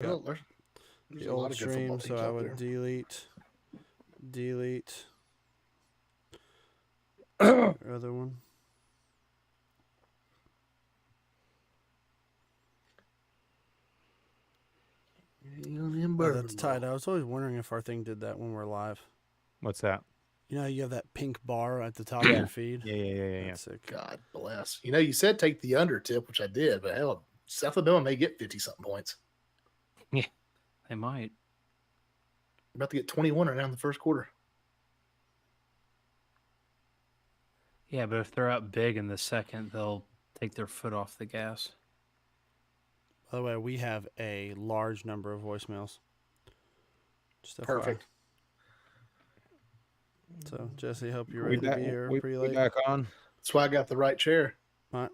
Well, there's the a lot old of good stream, football so teams I out would there. delete other one. Oh, that's tight. I was always wondering if our thing did that when we're live. What's that? You know how you have that pink bar at the top of your feed? Yeah. That's sick. God bless. You know, you said take the under tip, which I did, but hell, South Alabama may get 50-something points. Yeah, they might. They're about to get 21 right now in the first quarter. Yeah, but if they're up big in the second, they'll take their foot off the gas. By the way, we have a large number of voicemails. Just Perfect. So, Jesse, hope you're ready to be here pretty late. Back on. That's why I got the right chair.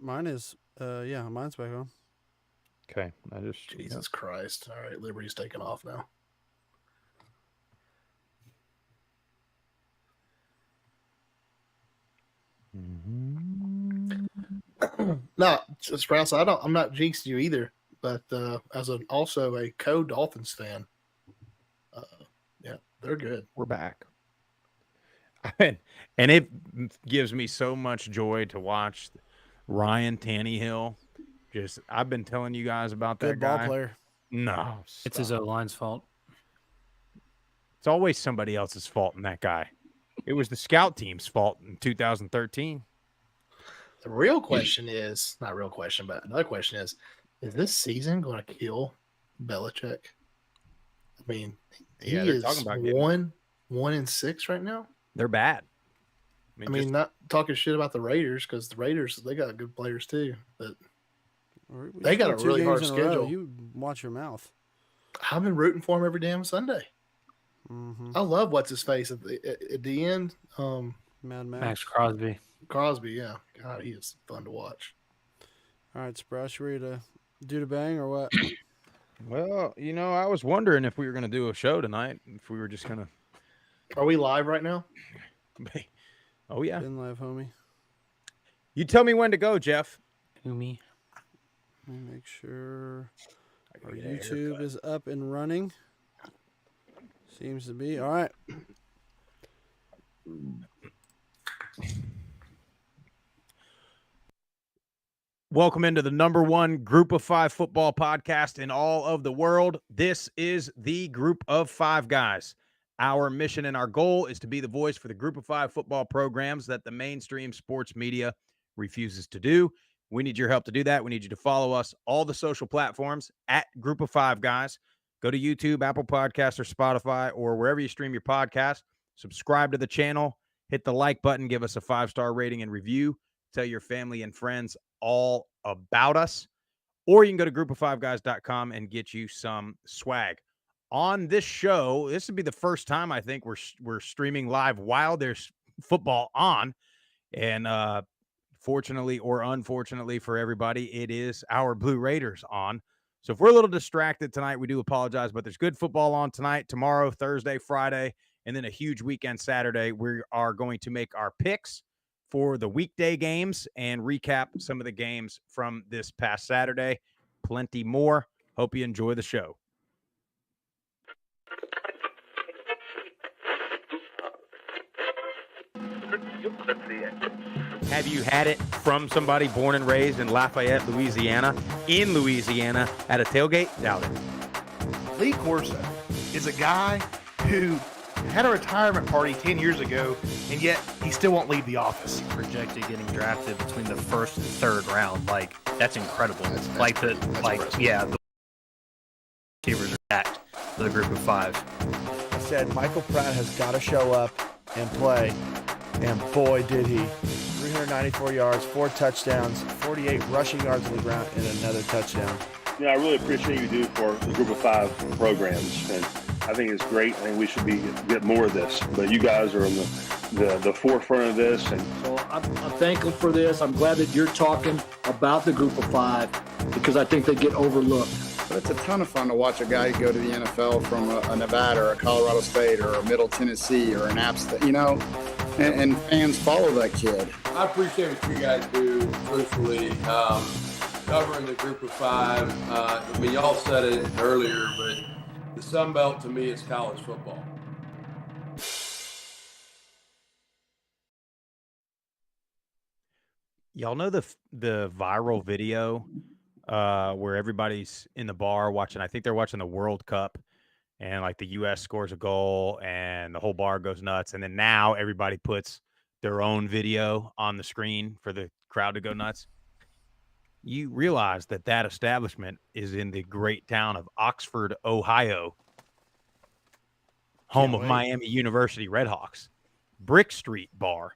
Mine is, mine's back on. Okay. Jesus Christ. All right, Liberty's taking off now. No, Sprouse, I'm not jinxing you either, but as also a co-Dolphins fan, yeah, they're good. We're back. And it gives me so much joy to watch Ryan Tannehill. I've been telling you guys about that guy. Good ball player. No. It's his O-line's fault. It's always somebody else's fault in that guy. It was the scout team's fault in 2013. The real question is, not a real question, but another question is this season going to kill Belichick? I mean, he is talking about 1-6 right now. They're bad. I mean, not talking shit about the Raiders, because the Raiders, they got good players too, but they got a really hard schedule. You watch your mouth. I've been rooting for him every damn Sunday. Mm-hmm. I love what's his face at the end. Max Crosby. Crosby, yeah. God, he is fun to watch. All right, Sprouse, you ready to do the bang or what? Well, I was wondering if we were going to do a show tonight, if we were just going to. Are we live right now? Oh, yeah. Been live, homie. You tell me when to go, Jeff. Who, me? Let me make sure our YouTube is up and running. Seems to be. All right. Welcome into the #1 Group of 5 football podcast in all of the world. This is the Group of 5 guys. Our mission and our goal is to be the voice for the Group of 5 football programs that the mainstream sports media refuses to do. We need your help to do that. We need you to follow us all the social platforms at Group of 5 guys. Go to YouTube, Apple Podcasts, or Spotify, or wherever you stream your podcast. Subscribe to the channel. Hit the like button. Give us a 5-star rating and review. Tell your family and friends all about us. Or you can go to group5guys.com and get you some swag. On this show, this would be the first time I think we're streaming live while there's football on. And fortunately or unfortunately for everybody, it is our Blue Raiders on. So if we're a little distracted tonight, we do apologize, but there's good football on tonight, tomorrow, Thursday, Friday, and then a huge weekend Saturday. We are going to make our picks for the weekday games and recap some of the games from this past Saturday. Plenty more. Hope you enjoy the show. Have you had it from somebody born and raised in Lafayette, Louisiana, at a tailgate? Doubt it. Lee Corso is a guy who had a retirement party 10 years ago, and yet he still won't leave the office. Projected getting drafted between the first and third round. Like, that's incredible. The receivers are stacked for the Group of 5. I said Michael Pratt has got to show up and play, and boy did he. 394 yards, 4 touchdowns, 48 rushing yards on the ground, and another touchdown. I really appreciate you do for the Group of 5 programs, and I think it's great. I think we should get more of this, but you guys are on the forefront of this. And so I'm thankful for this. I'm glad that you're talking about the Group of 5 because I think they get overlooked. But it's a ton of fun to watch a guy go to the NFL from a Nevada or a Colorado State or a Middle Tennessee or an App State, and fans follow that kid. I appreciate what you guys do, truthfully. covering the Group of Five. I mean, y'all said it earlier, but the Sun Belt to me is college football. Y'all know the viral video where everybody's in the bar watching, I think they're watching the World Cup, and like the US scores a goal and the whole bar goes nuts, and then now everybody puts their own video on the screen for the crowd to go nuts. You realize that that establishment is in the great town of Oxford, Ohio, home of Miami University Redhawks. Brick Street Bar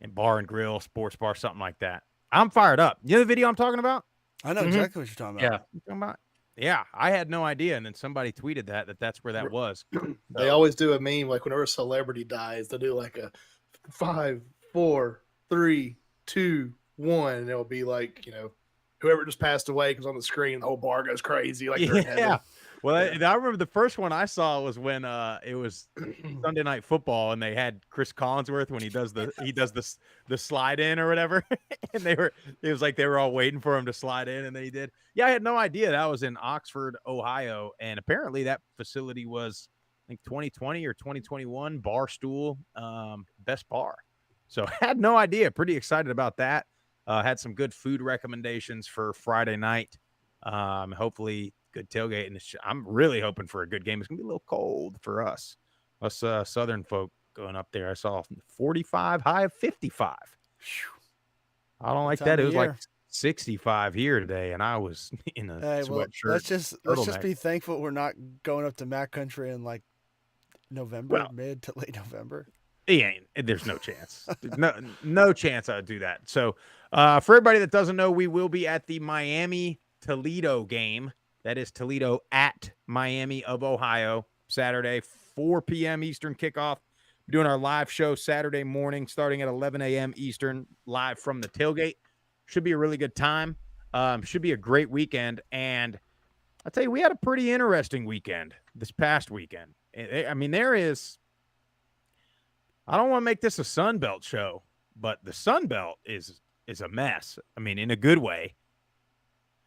and Grill, sports bar, something like that. I'm fired up. You know the video I'm talking about? I know exactly what you're talking about. Yeah. You're talking about? Yeah, I had no idea, and then somebody tweeted that's where that was. They always do a meme, like whenever a celebrity dies, they'll do like a 5, 4, 3, 2, 1, and it'll be like, you know, whoever just passed away comes on the screen, the whole bar goes crazy. Like they're in heaven. Well, I remember the first one I saw was when it was Sunday Night Football, and they had Chris Collinsworth when he does the slide in or whatever, and it was like they were all waiting for him to slide in, and then he did. Yeah, I had no idea that was in Oxford, Ohio, and apparently that facility was, I think, 2020 or 2021 Barstool best bar. So I had no idea. Pretty excited about that. Had some good food recommendations for Friday night. Hopefully good tailgate, and I'm really hoping for a good game. It's gonna be a little cold for us Southern folk going up there. I saw 45, high of 55. I don't like that. It was like 65 here today, and I was in a sweatshirt. Let's just be thankful we're not going up to Mac Country in like November, mid to late November. There's no chance. There's no chance I would do that. So for everybody that doesn't know, we will be at the Miami Toledo game. That is Toledo at Miami of Ohio, Saturday, 4 p.m. Eastern kickoff. We're doing our live show Saturday morning, starting at 11 a.m. Eastern, live from the tailgate. Should be a really good time. Should be a great weekend. And I'll tell you, we had a pretty interesting weekend this past weekend. I mean, there is – I don't want to make this a Sun Belt show, but the Sun Belt is a mess. I mean, in a good way.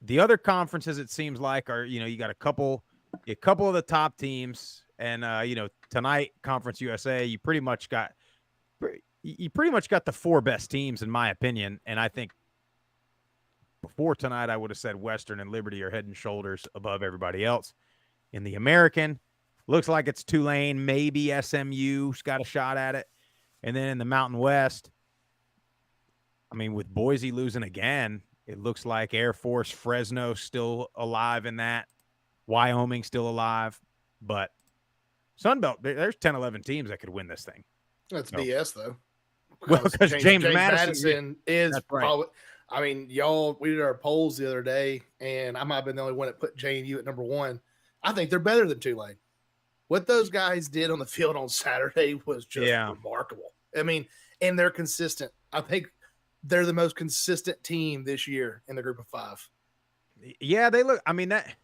The other conferences, it seems like, are, you know, you got a couple of the top teams, and you know, tonight Conference USA, you pretty much got the 4 best teams in my opinion. And I think before tonight, I would have said Western and Liberty are head and shoulders above everybody else. In the American, looks like it's Tulane, maybe SMU's got a shot at it, and then in the Mountain West, I mean, with Boise losing again, it looks like Air Force, Fresno still alive in that. Wyoming still alive. But Sunbelt, there's 10, 11 teams that could win this thing. That's BS, though. Well, because James Madison is probably – I mean, we did our polls the other day, and I might have been the only one that put JMU at number 1. I think they're better than Tulane. What those guys did on the field on Saturday was just remarkable. I mean, and they're consistent. I think they're the most consistent team this year in the Group of 5. Yeah, they look. I mean, that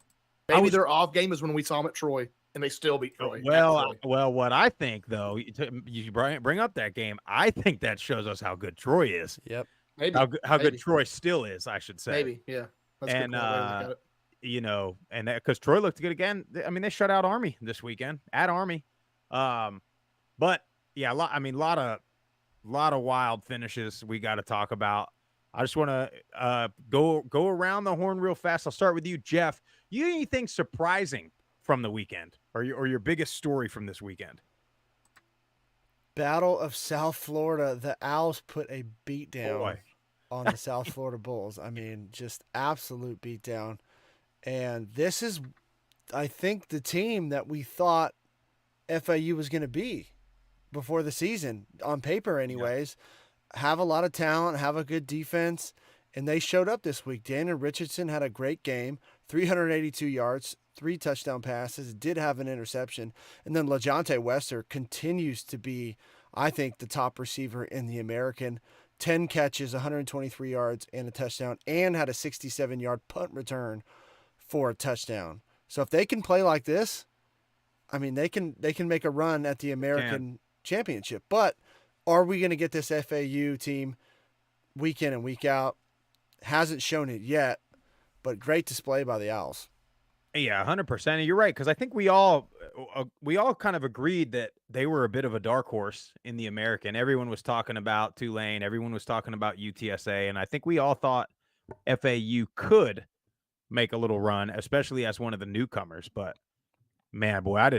maybe their off game is when we saw them at Troy, and they still beat Troy. Well, what I think though, you bring up that game. I think that shows us how good Troy is. Yep, maybe how good Troy still is. I should say. Maybe, yeah. That's and you know, and because Troy looked good again. I mean, they shut out Army this weekend at Army. But yeah, a lot of wild finishes we got to talk about. I just want to go around the horn real fast. I'll start with you, Jeff. You anything surprising from the weekend, or your biggest story from this weekend? Battle of South Florida. The Owls put a beat down on the South Florida Bulls. I mean, just absolute beat down. And this is, I think, the team that we thought FIU was going to be before the season, on paper anyways. Have a lot of talent, have a good defense, and they showed up this week. Daniel Richardson had a great game, 382 yards, 3 touchdown passes, did have an interception. And then LaJohntay Wester continues to be, I think, the top receiver in the American. 10 catches, 123 yards, and a touchdown, and had a 67-yard punt return for a touchdown. So if they can play like this, I mean, they can make a run at the American championship. But are we going to get this FAU team week in and week out? Hasn't shown it yet. but great display by the Owls. Yeah, 100%. And you're right, because I think we all kind of agreed that they were a bit of a dark horse in the American. Everyone was talking about Tulane. Everyone was talking about UTSA. And I think we all thought FAU could make a little run, especially as one of the newcomers. But, man, boy, I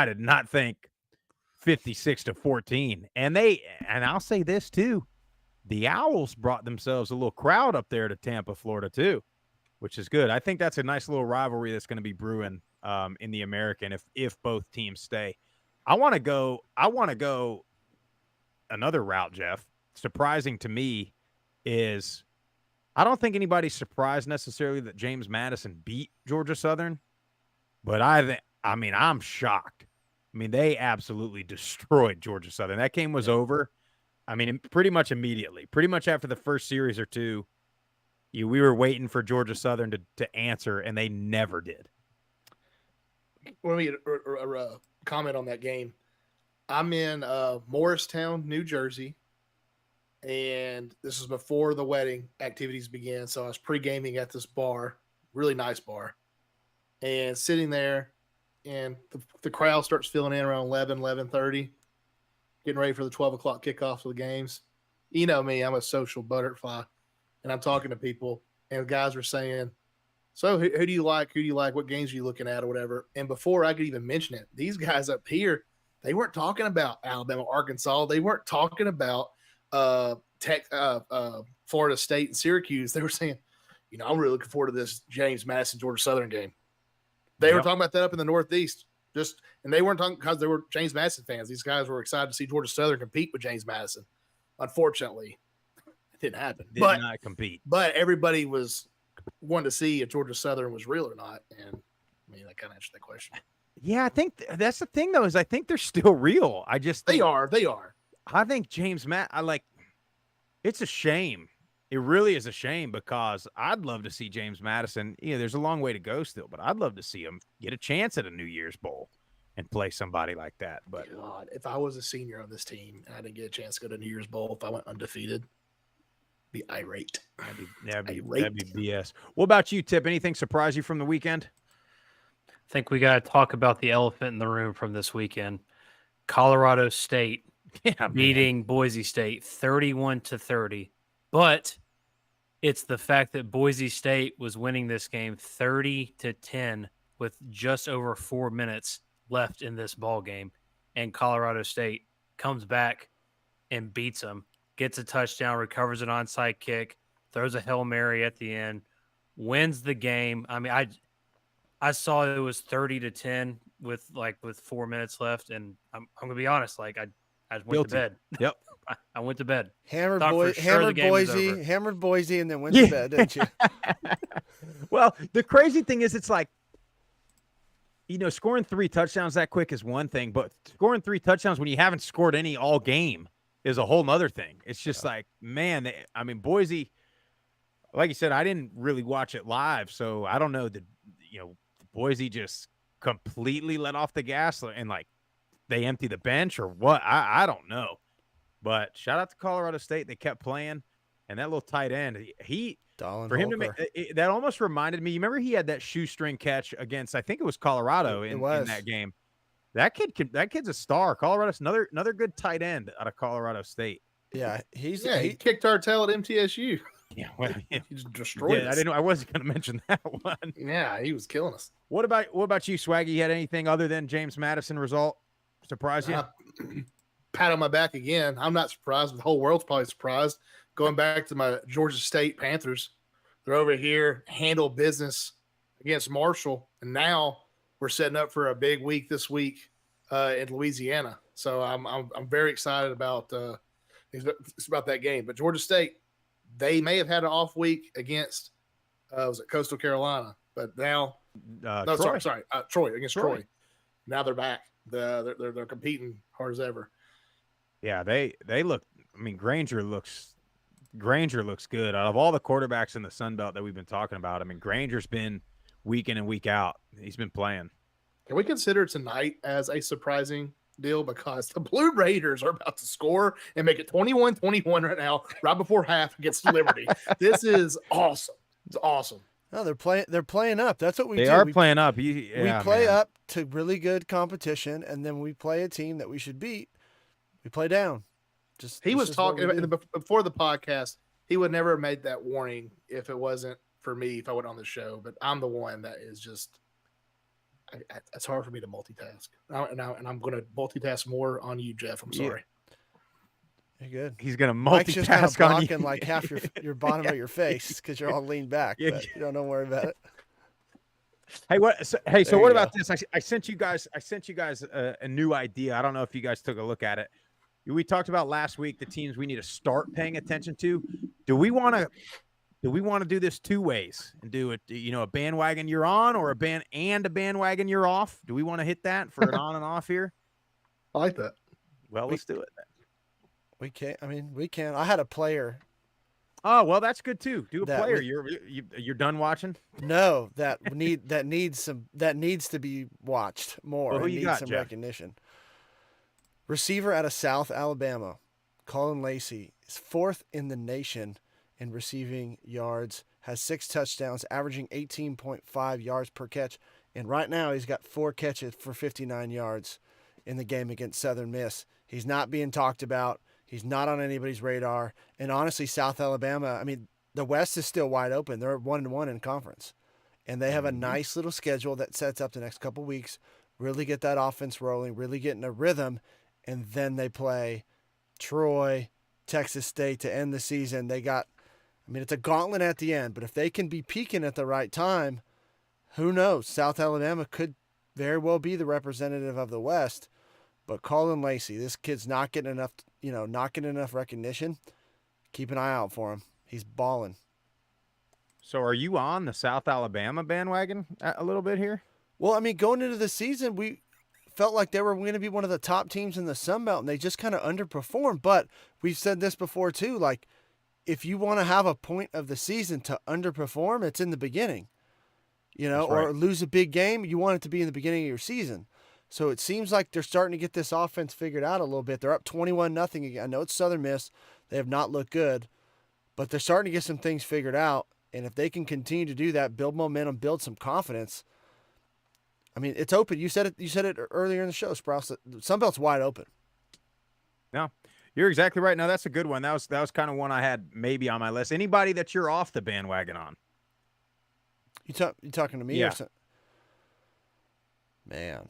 did not think 56-14. And I'll say this, too. The Owls brought themselves a little crowd up there to Tampa, Florida, too, which is good. I think that's a nice little rivalry that's going to be brewing in the American if both teams stay. I want to go another route, Jeff. Surprising to me is I don't think anybody's surprised necessarily that James Madison beat Georgia Southern, but I'm shocked. I mean, they absolutely destroyed Georgia Southern. That game was over. I mean, pretty much immediately, pretty much after the first series or two. We were waiting for Georgia Southern to answer, and they never did. Let me comment on that game. I'm in Morristown, New Jersey, and this is before the wedding activities began. So I was pre-gaming at this bar, really nice bar, and sitting there, and the crowd starts filling in around 11:30, getting ready for the 12 o'clock kickoff of the games. You know me, I'm a social butterfly. And I'm talking to people, and guys were saying, so who do you like? Who do you like? What games are you looking at or whatever? And before I could even mention it, these guys up here, they weren't talking about Alabama, Arkansas. They weren't talking about Florida State and Syracuse. They were saying, I'm really looking forward to this James Madison, Georgia Southern game. They were talking about that up in the Northeast. And they weren't talking because they were James Madison fans. These guys were excited to see Georgia Southern compete with James Madison. Unfortunately, it didn't happen. Did not compete. But everybody was wanting to see if Georgia Southern was real or not. And I mean, that kind of answered that question. Yeah, I think that's the thing, though, is I think they're still real. They are. I think James it's a shame. It really is a shame because I'd love to see James Madison. There's a long way to go still, but I'd love to see him get a chance at a New Year's Bowl and play somebody like that. But God, if I was a senior on this team and I didn't get a chance to go to New Year's Bowl, if I went undefeated, be irate. That'd be BS. What about you, Tip? Anything surprise you from the weekend? I think we got to talk about the elephant in the room from this weekend. Colorado State beating Boise State 31-30. But it's the fact that Boise State was winning this game 30-10 with just over 4 minutes left in this ball game, and Colorado State comes back and beats them, gets a touchdown, recovers an onside kick, throws a Hail Mary at the end, wins the game. I mean, I saw it was 30-10 with 4 minutes left, and I'm gonna be honest, I went to bed. Yep. I went to bed. Hammered Boise, and then went to bed, didn't you? Well, the crazy thing is, it's like, scoring 3 touchdowns that quick is one thing, but scoring 3 touchdowns when you haven't scored any all game is a whole nother thing. It's just like, man, Boise, like you said, I didn't really watch it live, so I don't know that, Boise just completely let off the gas and they empty the bench or what. I don't know. But shout out to Colorado State. They kept playing. And that little tight end, that almost reminded me. You remember he had that shoestring catch against, I think it was Colorado in that game. That kid's a star. Colorado's another good tight end out of Colorado State. Yeah, he kicked our tail at MTSU. Yeah, well, he just destroyed us. I wasn't going to mention that one. Yeah, he was killing us. What about you, Swaggy? You had anything other than James Madison result surprise you? Pat on my back again. I'm not surprised, but the whole world's probably surprised. Going back to my Georgia State Panthers, they're over here, handle business against Marshall, and now we're setting up for a big week this week in Louisiana. So I'm very excited about that game. But Georgia State, they may have had an off week against was it Coastal Carolina, but now Troy against Troy. Now they're back. They're competing hard as ever. Yeah, they look. I mean, Granger looks good. Out of all the quarterbacks in the Sun Belt that we've been talking about, I mean, Granger's been week in and week out. He's been playing. Can we consider tonight as a surprising deal because the Blue Raiders are about to score and make it 21-21 right now, right before half against Liberty. This is awesome. It's awesome. No, they're playing up. That's what we do. They are playing up. We play up to really good competition, and then we play a team that we should beat. We play down. He was talking before the podcast. He would never have made that warning if it wasn't for me, if I went on the show. But I'm the one that is just. It's hard for me to multitask, and I'm going to multitask more on you, Jeff. I'm sorry. You're good. He's going to Mike's just kind of multitask on blocking you. like half your bottom of your face because you're all leaned back. But you don't worry about it. Hey, so what about this? I sent you guys a new idea. I don't know if you guys took a look at it. We talked about last week the teams we need to start paying attention to. Do we want to do this two ways and do it, a bandwagon you're on or a bandwagon you're off? Do we want to hit that for an on and off here? I like that. Well, let's do it then. We can. I mean, we can. I had a player. Oh, well, that's good too. Do a player. You're done watching? No, that needs to be watched more. Well, who you got, some Jeff? recognition. Receiver out of South Alabama, Colin Lacey, is 4th in the nation in receiving yards, has 6 touchdowns, averaging 18.5 yards per catch, and right now he's got 4 catches for 59 yards in the game against Southern Miss. He's not being talked about. He's not on anybody's radar. And honestly, South Alabama, I mean, the West is still wide open. They're 1-1 in conference. And they have a nice little schedule that sets up the next couple weeks, really get that offense rolling, really get in a rhythm, and then they play Troy, Texas State to end the season. It's a gauntlet at the end, but if they can be peaking at the right time, who knows? South Alabama could very well be the representative of the West. But Colin Lacey, this kid's not getting enough recognition. Keep an eye out for him. He's balling. So are you on the South Alabama bandwagon a little bit here? Well, I mean, going into the season, we felt like they were going to be one of the top teams in the Sun Belt, and they just kind of underperformed. But we've said this before, too. Like, if you want to have a point of the season to underperform, it's in the beginning. Or lose a big game, you want it to be in the beginning of your season. So it seems like they're starting to get this offense figured out a little bit. They're up 21-0 again. I know it's Southern Miss. They have not looked good, but they're starting to get some things figured out. And if they can continue to do that, build momentum, build some confidence, I mean, it's open. You said it earlier in the show, Sprouse. The Sun Belt's wide open. No, you're exactly right. No, that's a good one. That was kind of one I had maybe on my list. Anybody that you're off the bandwagon on? You talking to me? Yeah. Man.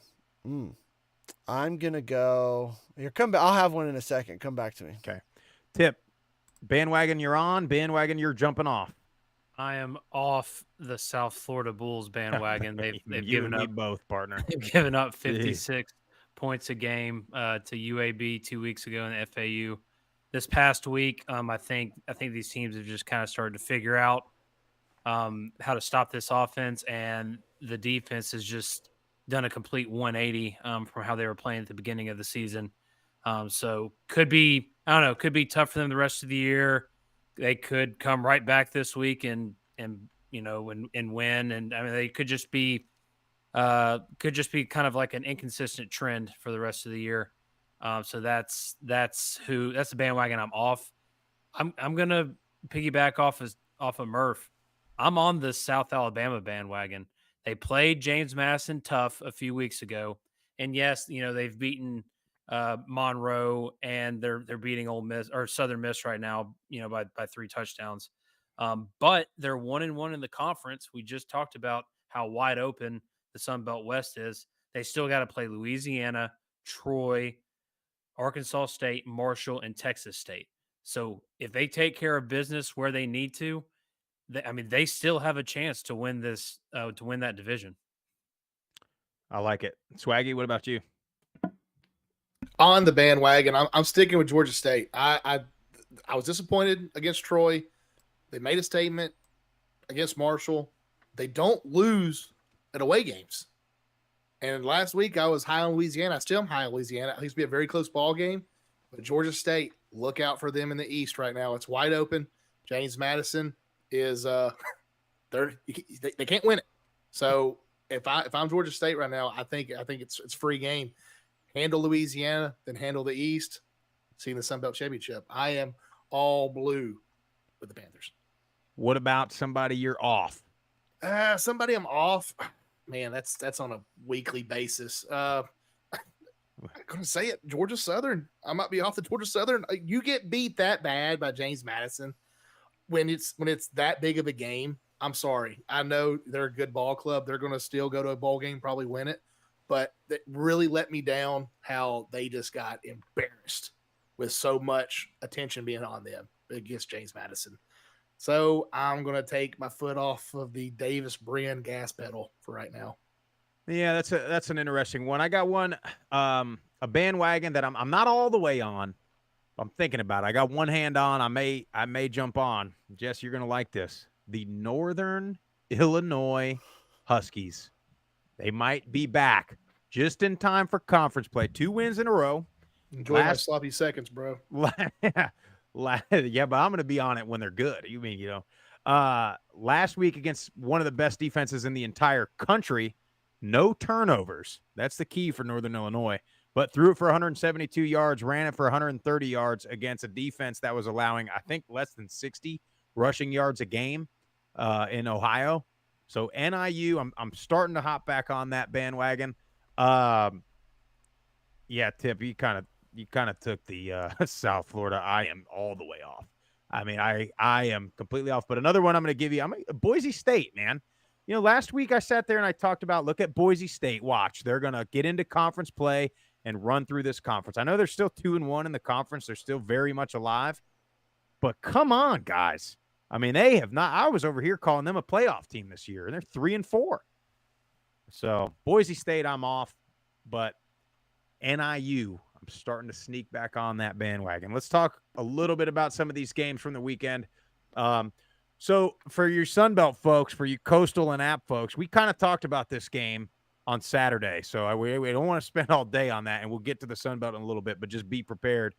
I'm going to go. Here, come back. I'll have one in a second. Come back to me. Okay. Tip, bandwagon you're on, bandwagon you're jumping off. I am off the South Florida Bulls bandwagon. They've given up both, partner. They've given up 56 points a game to UAB 2 weeks ago in the FAU. This past week, I think these teams have just kind of started to figure out how to stop this offense, and the defense has just done a complete 180 from how they were playing at the beginning of the season. So could be tough for them the rest of the year. They could come right back this week and win. And I mean, they could just be kind of like an inconsistent trend for the rest of the year. So that's the bandwagon I'm off. I'm gonna piggyback off of Murph. I'm on the South Alabama bandwagon. They played James Madison tough a few weeks ago, and yes, they've beaten Monroe, and they're beating Ole Miss or Southern Miss right now, by 3 touchdowns. But they're 1-1 in the conference. We just talked about how wide open the Sun Belt West is. They still got to play Louisiana, Troy, Arkansas State, Marshall, and Texas State. So if they take care of business where they need to, they still have a chance to win this, to win that division. I like it. Swaggy, what about you? On the bandwagon, I'm sticking with Georgia State. I was disappointed against Troy. They made a statement against Marshall. They don't lose at away games. And last week I was high on Louisiana. I still am high on Louisiana. It used to be a very close ball game. But Georgia State, look out for them in the East right now. It's wide open. James Madison is they can't win it. So if I'm Georgia State right now, I think it's free game. Handle Louisiana, then handle the East. See the Sun Belt Championship. I am all blue with the Panthers. What about somebody you're off? Somebody I'm off. Man, that's on a weekly basis. I'm gonna say it. Georgia Southern. I might be off the Georgia Southern. You get beat that bad by James Madison when it's that big of a game. I'm sorry. I know they're a good ball club. They're gonna still go to a bowl game, probably win it. But it really let me down how they just got embarrassed with so much attention being on them against James Madison. So I'm going to take my foot off of the Davis Brin gas pedal for right now. Yeah, that's an interesting one. I got one, a bandwagon that I'm not all the way on. I'm thinking about it. I got one hand on. I may jump on. Jess, you're going to like this. The Northern Illinois Huskies. They might be back just in time for conference play. 2 wins in a row. Enjoy my sloppy seconds, bro. Yeah, but I'm going to be on it when they're good. You mean, last week against one of the best defenses in the entire country, no turnovers. That's the key for Northern Illinois. But threw it for 172 yards, ran it for 130 yards against a defense that was allowing, I think, less than 60 rushing yards a game in Ohio. So NIU, I'm starting to hop back on that bandwagon. Yeah, Tip, you kind of took the South Florida. I am all the way off. I mean, I am completely off. But another one I'm going to give you, Boise State, man. Last week I sat there and I talked about, look at Boise State. Watch, they're going to get into conference play and run through this conference. I know they're still 2-1 in the conference. They're still very much alive. But come on, guys. I mean, they have not. I was over here calling them a playoff team this year, and they're 3-4. So Boise State, I'm off, but NIU, I'm starting to sneak back on that bandwagon. Let's talk a little bit about some of these games from the weekend. So for your Sunbelt folks, for you Coastal and App folks, we kind of talked about this game on Saturday. So we don't want to spend all day on that, and we'll get to the Sunbelt in a little bit, but just be prepared.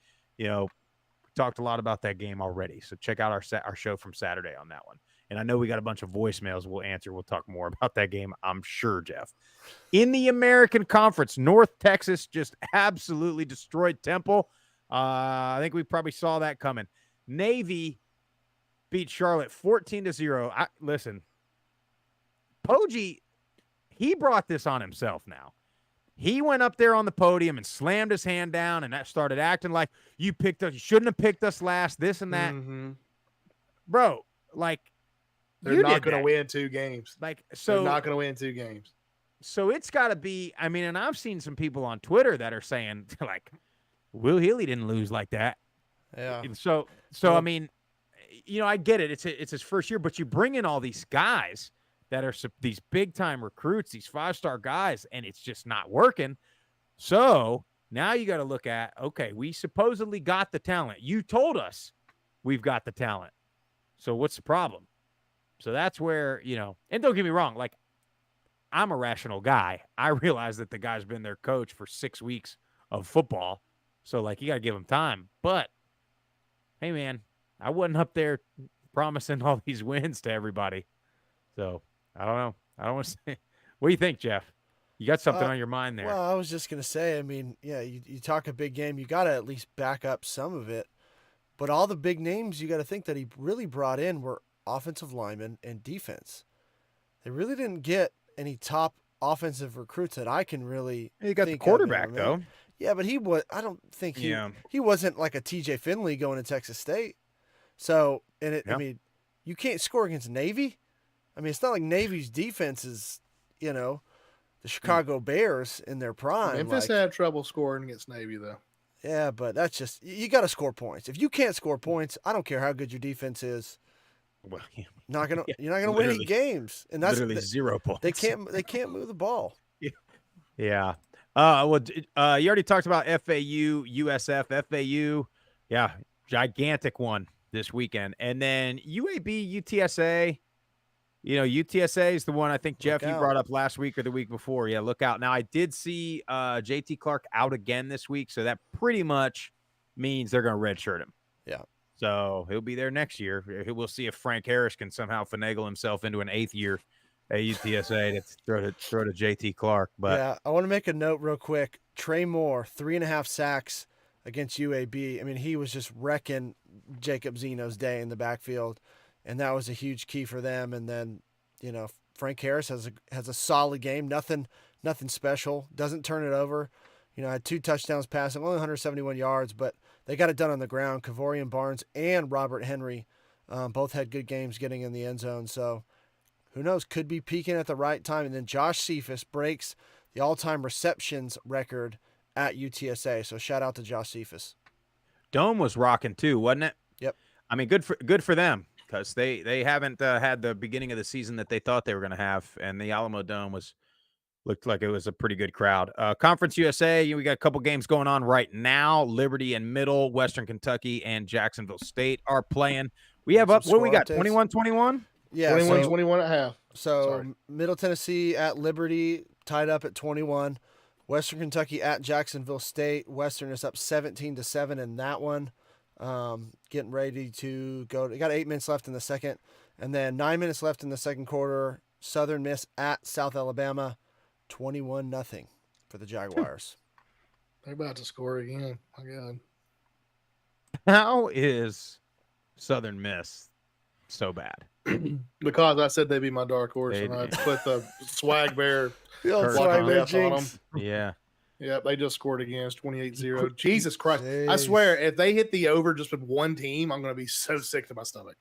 Talked a lot about that game already. So check out our show from Saturday on that one. And I know we got a bunch of voicemails we'll answer. We'll talk more about that game, I'm sure, Jeff. In the American Conference, North Texas just absolutely destroyed Temple. I think we probably saw that coming. Navy beat Charlotte 14-0. Listen, Poggi, he brought this on himself now. He went up there on the podium and slammed his hand down, and that started acting like you picked us. You shouldn't have picked us last, this and that. Mm-hmm. Bro, they're not going to win 2 games. They're not going to win 2 games. So it's got to be, and I've seen some people on Twitter that are saying, Will Healy didn't lose like that. Yeah. So I get it. It's his first year, but you bring in all these guys that are these big-time recruits, these 5-star guys, and it's just not working. So now you got to look at, okay, we supposedly got the talent. You told us we've got the talent. So what's the problem? So that's where, and don't get me wrong, I'm a rational guy. I realize that the guy's been their coach for 6 weeks of football. So, you got to give him time. But, hey, man, I wasn't up there promising all these wins to everybody. So, I don't know. I don't want to say. What do you think, Jeff? You got something on your mind there. Well, I was just going to say, you talk a big game, you got to at least back up some of it. But all the big names you got to think that he really brought in were offensive linemen and defense. They really didn't get any top offensive recruits that I can really You got the quarterback, though. Yeah, but I don't think he wasn't like a TJ Finley going to Texas State. So, you can't score against Navy. It's not like Navy's defense is, the Chicago Bears in their prime. Memphis had trouble scoring against Navy, though. Yeah, but that's just, you got to score points. If you can't score points, I don't care how good your defense is. Well, you're not gonna win any games, and that's literally 0 points. They can't move the ball. Yeah. You already talked about FAU, USF, FAU. Yeah, gigantic one this weekend, and then UAB, UTSA. UTSA is the one I think, Jeff, you brought up last week or the week before. Yeah, look out. Now, I did see JT Clark out again this week, so that pretty much means they're going to redshirt him. Yeah. So he'll be there next year. We'll see if Frank Harris can somehow finagle himself into an 8th year at UTSA to throw to JT Clark. But yeah, I want to make a note real quick. Trey Moore, 3.5 sacks against UAB. He was just wrecking Jacob Zeno's day in the backfield. and that was a huge key for them. And then, Frank Harris has a solid game, nothing special, doesn't turn it over. Had 2 touchdowns passing, only 171 yards, but they got it done on the ground. Kavorian Barnes and Robert Henry both had good games getting in the end zone. So who knows, could be peaking at the right time. And then Josh Cephas breaks the all-time receptions record at UTSA. So shout out to Josh Cephas. Dome was rocking too, wasn't it? Yep. I mean, good for them, because they haven't had the beginning of the season that they thought they were going to have, and the Alamo Dome looked like it was a pretty good crowd. Conference USA, we got a couple games going on right now. Liberty and Middle, Western Kentucky, and Jacksonville State are playing. We have up, what do we got, 21-21? Yeah, 21 at half. So Sorry. Middle Tennessee at Liberty tied up at 21. Western Kentucky at Jacksonville State. Western is up 17-7 in that one. Getting ready to go. They got 8 minutes left in the second, and then 9 minutes left in the second quarter. Southern Miss at South Alabama. 21-0 for the Jaguars. They're about to score again. My God. How is Southern Miss so bad? Because I said they'd be my dark horse, and I put the swag bear. The old swag bear jinx. Yeah. Yeah, they just scored again. It's 28-0. Jesus Christ. Jeez. I swear, if they hit the over just with one team, I'm going to be so sick to my stomach.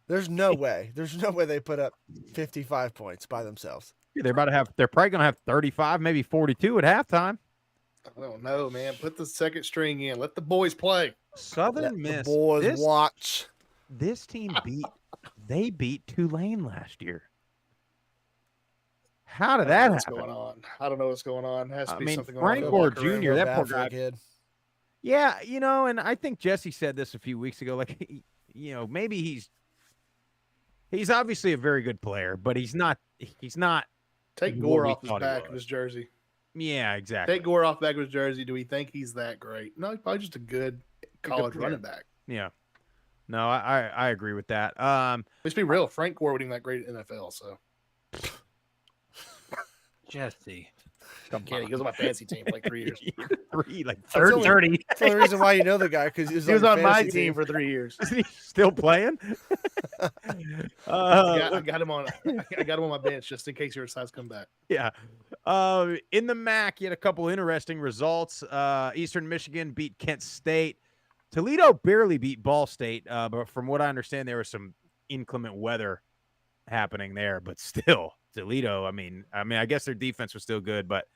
There's no way. There's no way they put up 55 points by themselves. They're probably going to have 35, maybe 42 at halftime. I don't know, man. Put the second string in. Let the boys play. Southern Miss. The boys watch. This team beat Tulane last year. How did that happen? Going on? I don't know what's going on. It has to be something Frank going Gore on. Jr., that poor guy. Kid. Yeah, and I think Jesse said this a few weeks ago. Like, maybe he's obviously a very good player, but he's not. Take Gore off his back of his jersey. Yeah, exactly. Take Gore off the back of his jersey. Do we think he's that great? No, he's probably just a good college running back. Yeah. No, I agree with that. Let's be real. Frank Gore wasn't even that great at NFL, so. Jesse. He goes on my fantasy team for like 3 years. 30. That's the only reason why you know the guy, because he was on my team for 3 years. Is he still playing? I got him on my bench just in case he decides to come back. Yeah. In the MAC, you had a couple interesting results. Eastern Michigan beat Kent State. Toledo barely beat Ball State, but from what I understand, there was some inclement weather happening there. But still, Toledo, I mean, I guess their defense was still good, but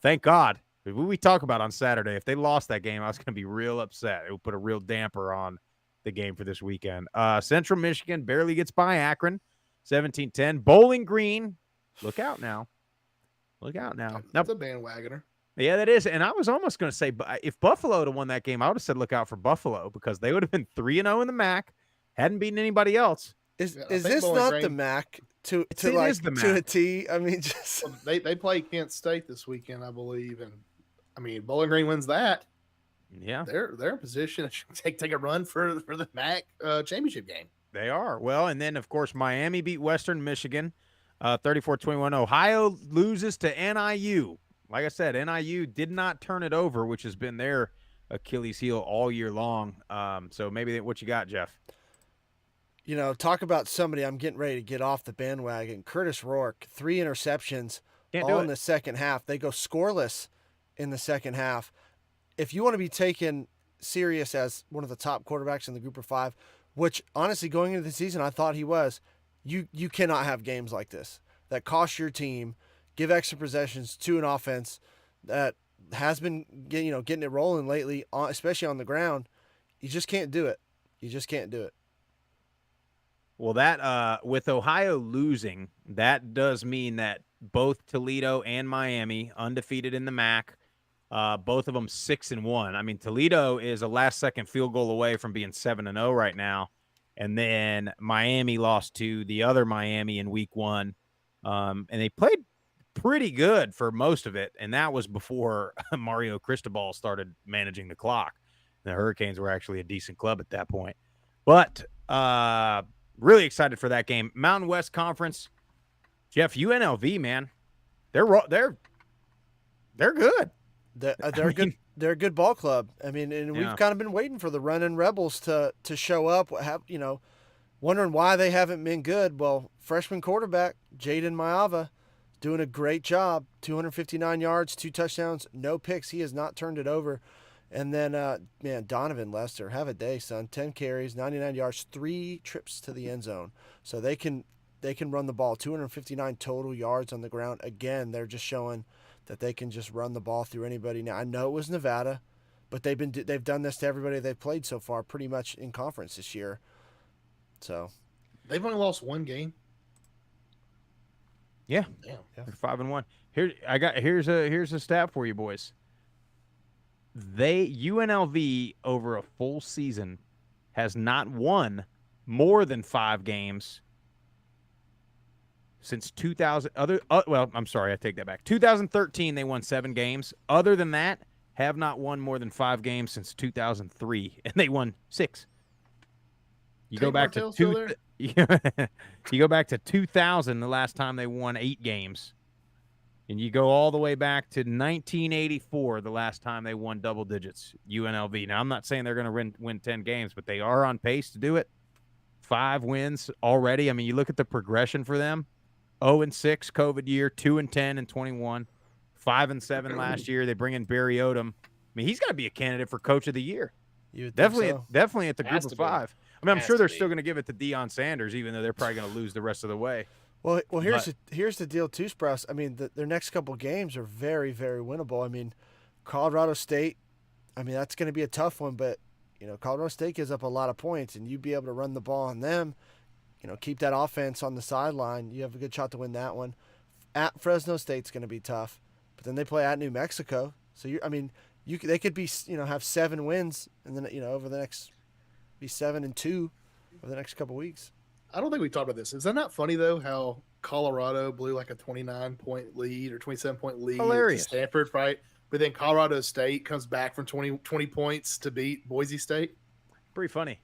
thank God. What we talk about on Saturday, if they lost that game, I was going to be real upset. It would put a real damper on the game for this weekend. Central Michigan barely gets by Akron, 17-10. Bowling Green, look out now. That's a bandwagoner. Yeah, that is. And I was almost going to say, if Buffalo had won that game, I would have said look out for Buffalo, because they would have been 3-0 in the MAC, hadn't beaten anybody else. Is this not the MAC to a T? I mean, just they play Kent State this weekend, I believe, and I mean Bowling Green wins that. Yeah, they're in position to take a run for the MAC championship game. They are. Well, and then of course Miami beat Western Michigan, 34-21. Ohio loses to NIU. Like I said, NIU did not turn it over, which has been their Achilles heel all year long. So maybe what you got, Jeff? Talk about somebody I'm getting ready to get off the bandwagon. Curtis Rourke, 3 interceptions all in the second half. They go scoreless in the second half. If you want to be taken serious as one of the top quarterbacks in the group of 5, which honestly going into the season I thought he was, you cannot have games like this that cost your team, give extra possessions to an offense that has been getting it rolling lately, especially on the ground. You just can't do it. Well, that with Ohio losing, that does mean that both Toledo and Miami undefeated in the MAC, both of them 6-1. I mean, Toledo is a last-second field goal away from being 7-0 right now, and then Miami lost to the other Miami in Week 1, and they played pretty good for most of it, and that was before Mario Cristobal started managing the clock. The Hurricanes were actually a decent club at that point, but really excited for that game. Mountain West Conference, Jeff, UNLV, man, they're good. They're good. They're a good ball club. I mean, and we've kind of been waiting for the running Rebels to show up. wondering why they haven't been good. Well, freshman quarterback Jaden Maiava doing a great job. 259 yards, 2 touchdowns, no picks. He has not turned it over. And then, man, Donovan Lester, have a day, son. 10 carries, 99 yards, 3 trips to the end zone. So they can run the ball. 259 total yards on the ground. Again, they're just showing that they can just run the ball through anybody. Now, I know it was Nevada, but they've done this to everybody they've played so far, pretty much in conference this year. So they've only lost 1 game. Yeah, damn. They're 5-1. Here's a stat for you boys. UNLV over a full season has not won more than 5 games since 2000. I'm sorry, I take that back. 2013 they won 7 games. Other than that, have not won more than 5 games since 2003, and they won 6. You go back to you go back to 2000, the last time they won 8 games. And you go all the way back to 1984, the last time they won double digits, UNLV. Now, I'm not saying they're going to win 10 games, but they are on pace to do it. 5 wins already. I mean, you look at the progression for them. 0-6 COVID year, 2-10 in 21, 5-7 last year. They bring in Barry Odom. I mean, he's got to be a candidate for Coach of the Year. Definitely at the group of 5. I mean, I'm sure they're still going to give it to Deion Sanders, even though they're probably going to lose the rest of the way. Well, here's the deal too, Sprouse. I mean, their next couple games are very, very winnable. I mean, Colorado State. I mean, that's going to be a tough one, but Colorado State gives up a lot of points, and you'd be able to run the ball on them. Keep that offense on the sideline. You have a good shot to win that one. At Fresno State's going to be tough, but then they play at New Mexico. So they could be have 7 wins, and then over the next be 7-2 over the next couple weeks. I don't think we talked about this. Is that not funny though? How Colorado blew like a 29-point lead or 27-point lead to Stanford, right? But then Colorado State comes back from 20 points to beat Boise State. Pretty funny.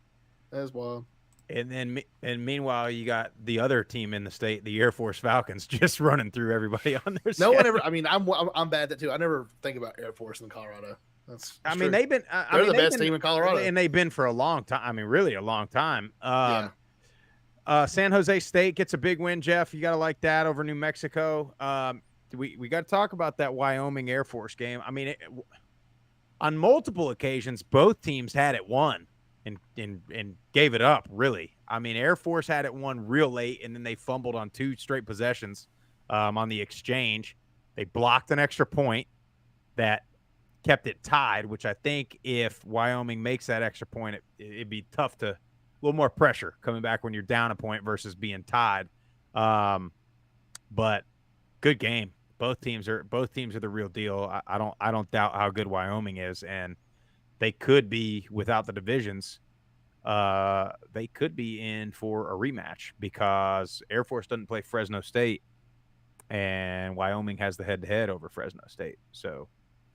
That's wild. And meanwhile, you got the other team in the state, the Air Force Falcons, just running through everybody on their schedule. No one ever. I mean, I'm bad at that too. I never think about Air Force in Colorado. That's true. They've been. They're the best team in Colorado, and they've been for a long time. I mean, really a long time. San Jose State gets a big win, Jeff. You got to like that over New Mexico. We got to talk about that Wyoming Air Force game. I mean, on multiple occasions, both teams had it won and gave it up, really. I mean, Air Force had it won real late, and then they fumbled on 2 straight possessions on the exchange. They blocked an extra point that kept it tied, which I think if Wyoming makes that extra point, it'd be tough to – a little more pressure coming back when you're down a point versus being tied. But good game. Both teams are the real deal. I don't doubt how good Wyoming is, and they could be without the divisions. They could be in for a rematch because Air Force doesn't play Fresno State, and Wyoming has the head-to-head over Fresno State. So,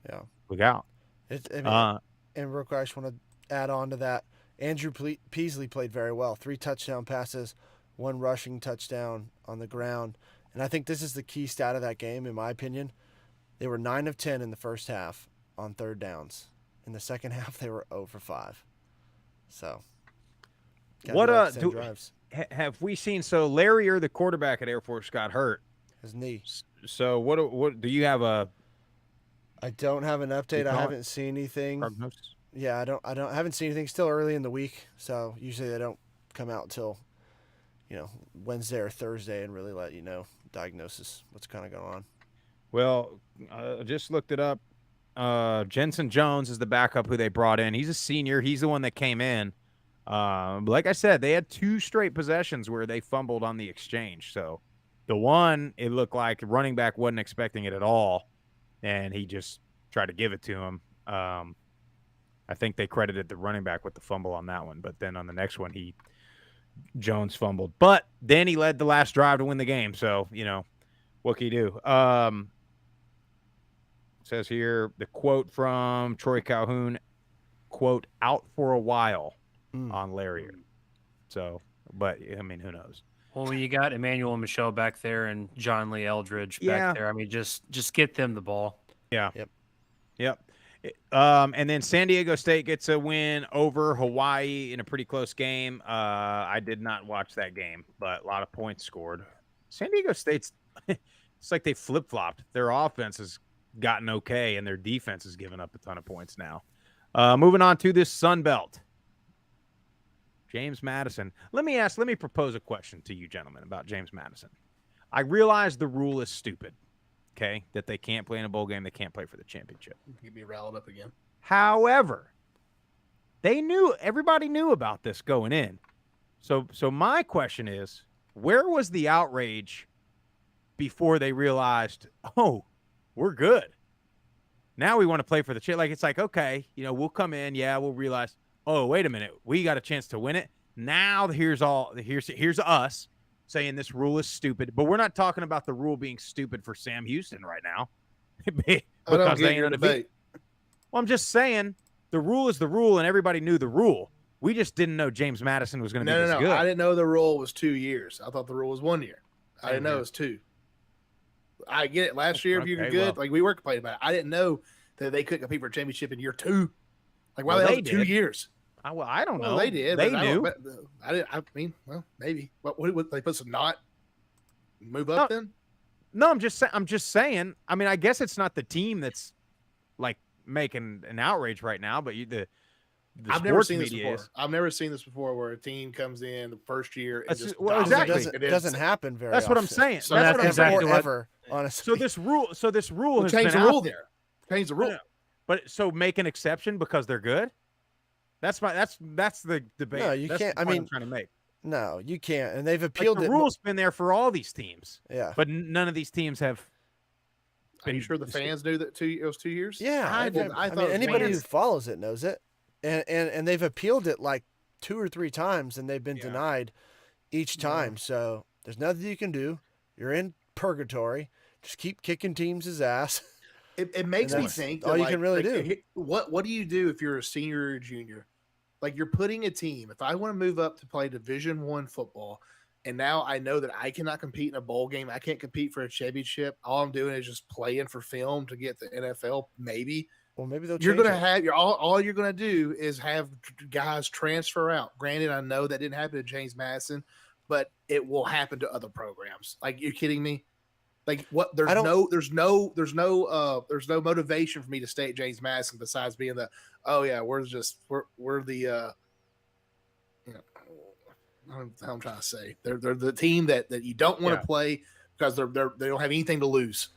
yeah, look out. And real quick, I just want to add on to that. Andrew Peasley played very well. 3 touchdown passes, 1 rushing touchdown on the ground. And I think this is the key stat of that game, in my opinion. They were 9 of 10 in the first half on 3rd downs. In the second half, they were 0 for 5. So, what have we seen? So Larrier, the quarterback at Air Force, got hurt. His knee. So what do you have I don't have an update. I haven't seen anything. Prognosis? Yeah, I haven't seen anything. Still early in the week, so usually they don't come out till, Wednesday or Thursday and really let you know diagnosis, what's kind of going on. Well, I just looked it up. Jensen Jones is the backup who they brought in. He's a senior. He's the one that came in. Like I said, they had 2 straight possessions where they fumbled on the exchange. So the one, it looked like running back wasn't expecting it at all, and he just tried to give it to him. I think they credited the running back with the fumble on that one, but then on the next one, Jones fumbled. But then he led the last drive to win the game, so, what can you do? It says here, the quote from Troy Calhoun, quote, out for a while on Larrier. So, but, I mean, who knows? Well, when you got Emmanuel and Michelle back there and John Lee Eldridge back there, I mean, just get them the ball. Yeah. Yep. And then San Diego State gets a win over Hawaii in a pretty close game. I did not watch that game, but a lot of points scored. San Diego State's it's like they flip-flopped. Their offense has gotten okay, and their defense has given up a ton of points now. Moving on to this Sun Belt. James Madison. Let me propose a question to you gentlemen about James Madison. I realize the rule is stupid, okay, that they can't play in a bowl game, they can't play for the championship. You'd be riled up again. However, everybody knew about this going in. So my question is, where was the outrage before they realized, oh, we're good? Now we want to play for the championship. Like, it's like, okay, we'll come in, we'll realize, oh, wait a minute, we got a chance to win it. Now here's us saying this rule is stupid, but we're not talking about the rule being stupid for Sam Houston right now because they ain't undefeated. Well, I'm just saying the rule is the rule, and everybody knew the rule. We just didn't know James Madison was going to be this good. I didn't know the rule was 2 years. I thought the rule was 1 year. I didn't know it was 2. I get it. Last year, if you were good, like we were complaining about it. I didn't know that they couldn't compete for a championship in year 2. Like, why the hell 2 years? I don't know. They did. They knew. I didn't. I mean, well, maybe. What they put some not move up then? No, I'm just saying. I mean, I guess it's not the team that's like making an outrage right now, but I've never seen this before. I've never seen this before, where a team comes in the first year and exactly. It doesn't happen very. That's often. what I'm saying. So that's exactly what. Ever, honestly. So this rule has changed been the rule out there. Change the rule. Yeah. But so make an exception because they're good. That's the debate. No, you can't. I mean, I'm trying to make. No, you can't. And they've appealed. The rule's been there for all these teams. Yeah, but none of these teams have. Are you sure the fans knew that it was 2 years? Yeah, I thought anybody who follows it knows it, and they've appealed it like 2 or 3 times, and they've been denied each time. So there's nothing you can do. You're in purgatory. Just keep kicking teams' ass. It makes me think all you can really do. What do you do if you're a senior or a junior? Like, you're putting a team. If I want to move up to play Division I football, and now I know that I cannot compete in a bowl game, I can't compete for a championship. All I'm doing is just playing for film to get the NFL. Maybe. Well, maybe they'll. You're going to have all you're going to do is have guys transfer out. Granted, I know that didn't happen to James Madison, but it will happen to other programs. Like, you're kidding me? Like, what? There's no motivation for me to stay at James Madison besides being we're the I don't know what I'm trying to say. They're the team that you don't want to play because they don't have anything to lose.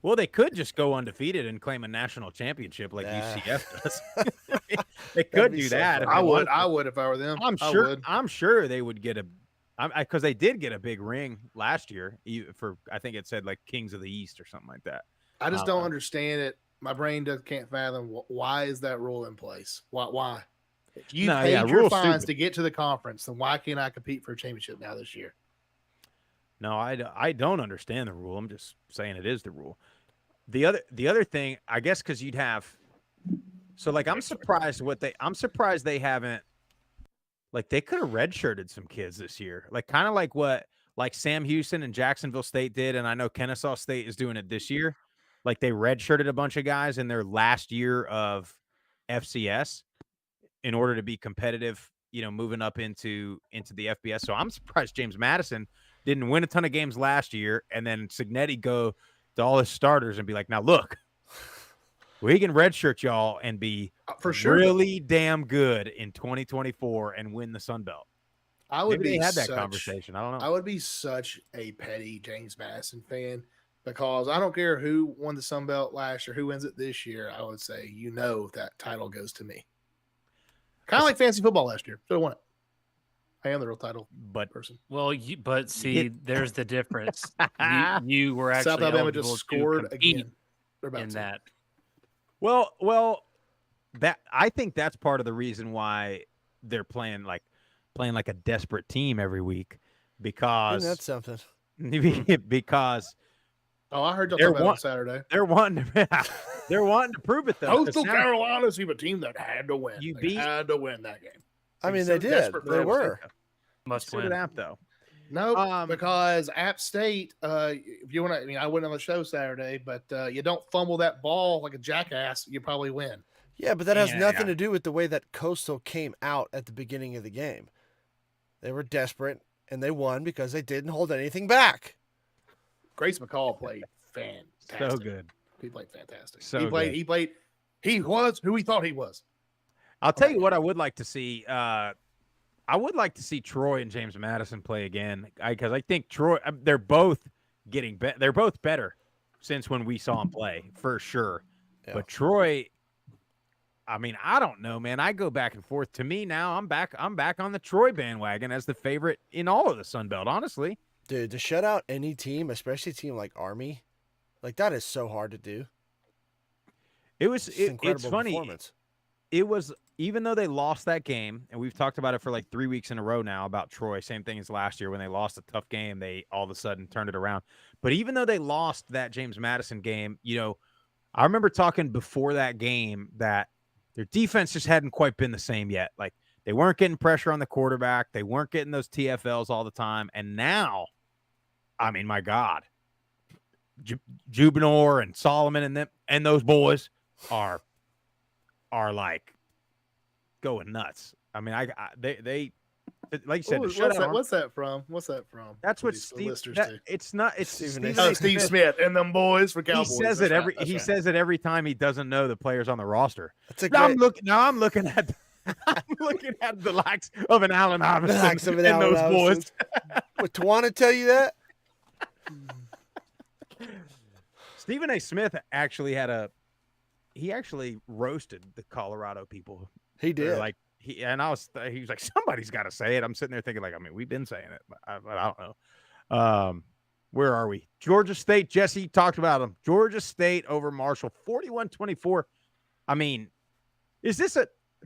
Well, they could just go undefeated and claim a national championship like UCF does. They could do that. I would if I were them. I'm sure they would get because they did get a big ring last year for, I think it said like Kings of the East or something like that. I just don't understand it. My brain can't fathom why is that rule in place. Why? If you paid your fines to get to the conference, then why can't I compete for a championship now this year? No, I don't understand the rule. I'm just saying it is the rule. The other thing, I guess, because you'd have, so like I'm surprised they haven't, like they could have redshirted some kids this year, like kind of like what like Sam Houston and Jacksonville State did, and I know Kennesaw State is doing it this year. Like they redshirted a bunch of guys in their last year of FCS in order to be competitive, moving up into the FBS. So I'm surprised James Madison didn't win a ton of games last year, and then Cignetti go to all his starters and be like, now look, we can redshirt y'all and be for sure really damn good in 2024 and win the Sun Belt. Maybe they had that conversation. I don't know. I would be such a petty James Madison fan because I don't care who won the Sun Belt last year, who wins it this year. I would say, that title goes to me. Kind of like fantasy football last year. Should have won it. I am the real title person. Well, see, there's the difference. You were actually South Alabama just scored again in that. Well, that I think that's part of the reason why they're playing like a desperate team every week because that's something. Because I heard y'all talk about it on Saturday. They're wanting to prove it though. Coastal Carolina's a team that had to win. Had to win that game. I mean, they did. They were. Must win. It out though. No, because App State, if you want to, I went on the show Saturday, but you don't fumble that ball like a jackass, you probably win. Yeah, but that has nothing to do with the way that Coastal came out at the beginning of the game. They were desperate, and they won because they didn't hold anything back. Grace McCall played fantastic. So good. He played fantastic. So he was who he thought he was. I'll tell you what I would like to see. I would like to see Troy and James Madison play again because I think Troy, they're both getting better. They're both better since when we saw them play, for sure. Yeah. But Troy, I don't know, man. I go back and forth. To me now, I'm back on the Troy bandwagon as the favorite in all of the Sun Belt, honestly. Dude, to shut out any team, especially a team like Army, like that is so hard to do. It's funny. It was, even though they lost that game, and we've talked about it for like 3 weeks in a row now about Troy, same thing as last year when they lost a tough game, they all of a sudden turned it around. But even though they lost that James Madison game, I remember talking before that game that their defense just hadn't quite been the same yet. Like, they weren't getting pressure on the quarterback. They weren't getting those TFLs all the time. And now, my God, Jubinor and Solomon and them and those boys are like going nuts. They like you said. What's that from? That's what Steve. It's not. It's Steve Smith and them boys for Cowboys. He says it every. Says it every time he doesn't know the players on the roster. I'm looking at the likes of an Allen Iverson and those boys. Would Tawana tell you that? Stephen A. Smith actually he actually roasted the Colorado people. He did. He was like, somebody's got to say it. I'm sitting there thinking, we've been saying it, but I don't know. Where are we? Georgia State. Jesse talked about them. Georgia State over Marshall, 41-24. Is this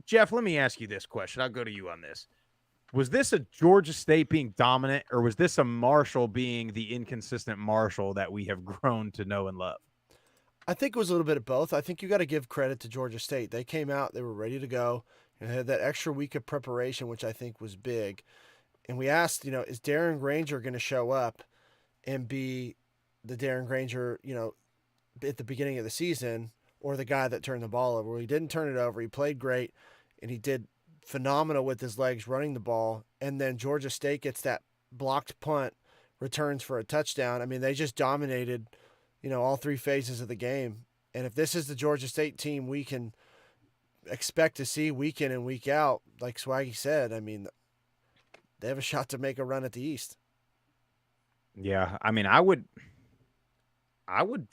Jeff? Let me ask you this question. I'll go to you on this. Was this a Georgia State being dominant, or was this a Marshall being the inconsistent Marshall that we have grown to know and love? I think it was a little bit of both. I think you got to give credit to Georgia State. They came out, they were ready to go, and had that extra week of preparation, which I think was big. And we asked, is Darren Granger going to show up and be the Darren Granger, at the beginning of the season, or the guy that turned the ball over? Well, he didn't turn it over. He played great, and he did phenomenal with his legs running the ball. And then Georgia State gets that blocked punt, returns for a touchdown. They just dominated all three phases of the game. And if this is the Georgia State team we can expect to see week in and week out, like Swaggy said, they have a shot to make a run at the East. Yeah, I would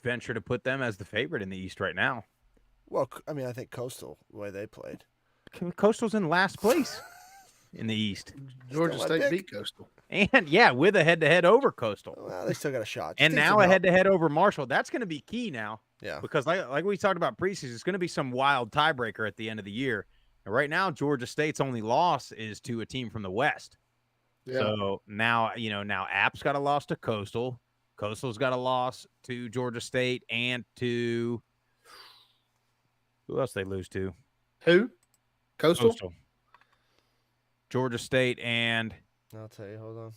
venture to put them as the favorite in the East right now. Well, I think Coastal, the way they played. Coastal's in last place in the East. Georgia State beat Coastal. And, with a head-to-head over Coastal. Well, they still got a shot. And now a head-to-head over Marshall. That's going to be key now. Yeah. Because like we talked about preseason, it's going to be some wild tiebreaker at the end of the year. And right now, Georgia State's only loss is to a team from the West. Yeah. So now, now App's got a loss to Coastal. Coastal's got a loss to Georgia State and to – who else they lose to? Who? Coastal? Georgia State and I'll tell you, hold on.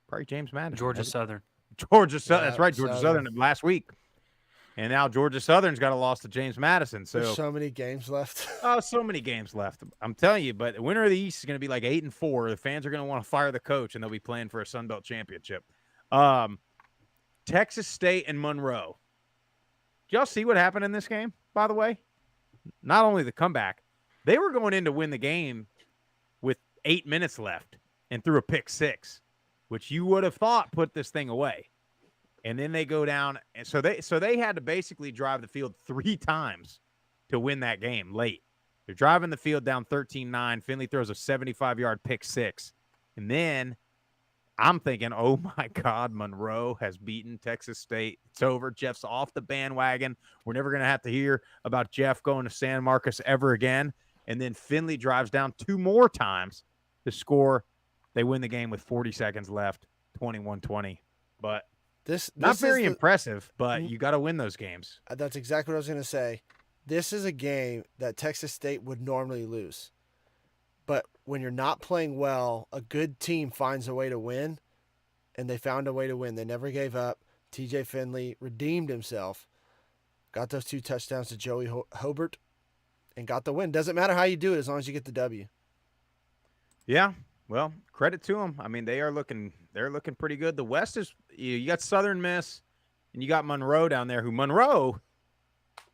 Probably James Madison. Georgia Southern. That's right. Georgia Southern last week. And now Georgia Southern's got a loss to James Madison. There's so many games left. So many games left. I'm telling you, but the winner of the East is going to be like 8-4. The fans are going to want to fire the coach, and they'll be playing for a Sun Belt championship. Texas State and Monroe. Did y'all see what happened in this game, by the way? Not only the comeback, they were going in to win the game with 8 minutes left and threw a pick six, which you would have thought put this thing away. And then they go down, and so they had to basically drive the field 3 times to win that game late. They're driving the field down 13-9. Finley throws a 75-yard pick six. And then I'm thinking, oh, my God, Monroe has beaten Texas State. It's over. Jeff's off the bandwagon. We're never going to have to hear about Jeff going to San Marcos ever again. And then Finley drives down 2 more times to score. They win the game with 40 seconds left, 21-20. But this not very impressive, but you got to win those games. That's exactly what I was going to say. This is a game that Texas State would normally lose. But when you're not playing well, a good team finds a way to win, and they found a way to win. They never gave up. TJ Finley redeemed himself, got those 2 touchdowns to Joey Hobart, and got the win. Doesn't matter how you do it as long as you get the W. Yeah, well, credit to them. I mean, they're looking pretty good. The West is you got Southern Miss, and you got Monroe down there. Monroe,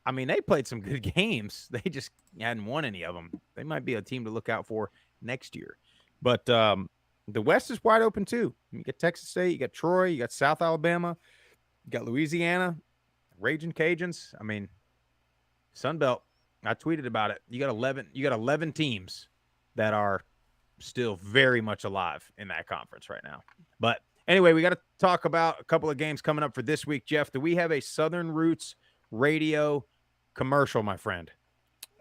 I mean, they played some good games. They just hadn't won any of them. They might be a team to look out for next year. But the West is wide open too. You got Texas State, you got Troy, you got South Alabama, you got Louisiana, Raging Cajuns. I mean, Sun Belt. I tweeted about it. You got 11 teams that are still very much alive in that conference right now. But anyway, we got to talk about a couple of games coming up for this week. Jeff, do we have a Southern Roots radio commercial, my friend?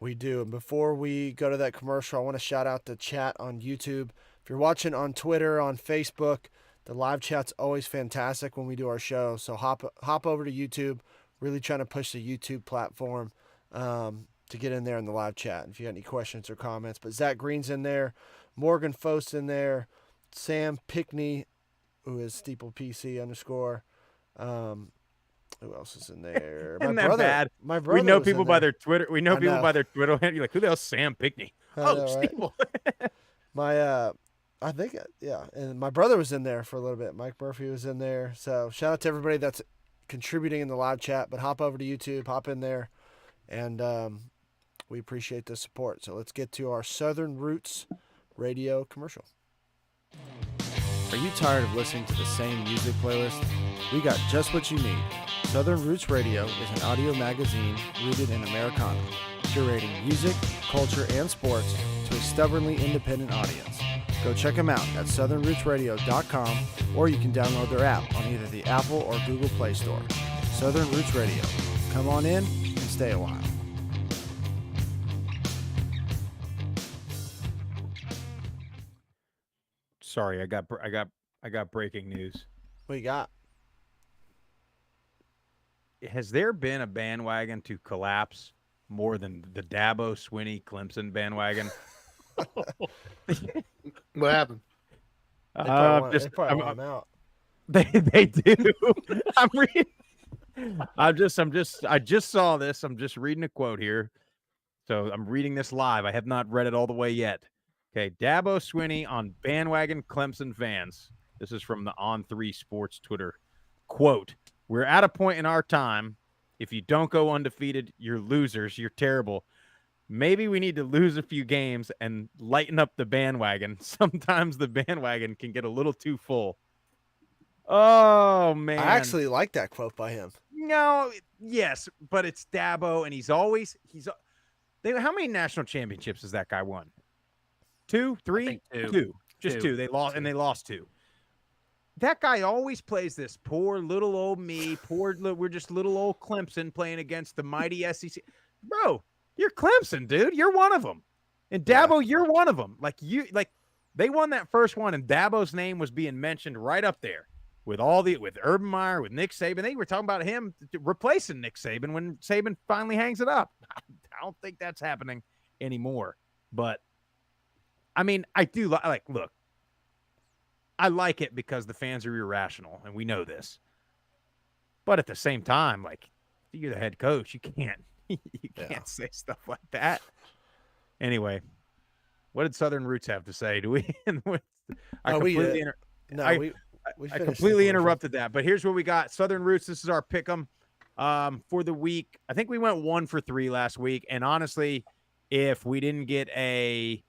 We do. And before we go to that commercial, I want to shout out the chat on YouTube. If you're watching on Twitter, on Facebook, the live chat's always fantastic when we do our show. So hop over to YouTube. Really trying to push the YouTube platform to get in there in the live chat if you got any questions or comments. But Zach Green's in there. Morgan Fost in there. Sam Pickney, who is Steeple PC _. Who else is in there? Isn't that bad? My brother. We know people by their Twitter. We know people by their Twitter handle. You're like, who the hell's Sam Pickney? Steeple. I think, yeah. And my brother was in there for a little bit. Mike Murphy was in there. So shout out to everybody that's contributing in the live chat. But hop over to YouTube, hop in there, and we appreciate the support. So let's get to our Southern Roots radio commercial. Are you tired of listening to the same music playlist? We got just what you need. Southern Roots Radio is an audio magazine rooted in Americana, curating music, culture, and sports to a stubbornly independent audience. Go check them out at southernrootsradio.com, or you can download their app on either the Apple or Google Play Store. Southern Roots Radio. Come on in and stay a while. Sorry, I got breaking news. What you got? Has there been a bandwagon to collapse more than the Dabo Swinney Clemson bandwagon? What happened? They probably want him out. They do. I'm reading. I just saw this. I'm just reading a quote here. So I'm reading this live. I have not read it all the way yet. Okay, Dabo Swinney on bandwagon Clemson fans. This is from the On3 Sports Twitter. Quote, "We're at a point in our time. If you don't go undefeated, you're losers. You're terrible. Maybe we need to lose a few games and lighten up the bandwagon. Sometimes the bandwagon can get a little too full." Oh, man. I actually like that quote by him. No, yes, but it's Dabo, and how many national championships has that guy won? 2, 3? Two. Just two. They lost 2. That guy always plays this poor little old me, we're just little old Clemson playing against the mighty SEC. Bro, you're Clemson, dude. You're one of them. And Dabo, you're one of them. They won that first one, and Dabo's name was being mentioned right up there with Urban Meyer, with Nick Saban. They were talking about him replacing Nick Saban when Saban finally hangs it up. I don't think that's happening anymore. But I mean, I do look. I like it because the fans are irrational, and we know this. But at the same time, you're the head coach, you can't say stuff like that. Anyway, what did Southern Roots have to say? Do we? I completely interrupted that. But here's what we got: Southern Roots. This is our pick'em for the week. I think we went 1 for 3 last week, and honestly, if we didn't get a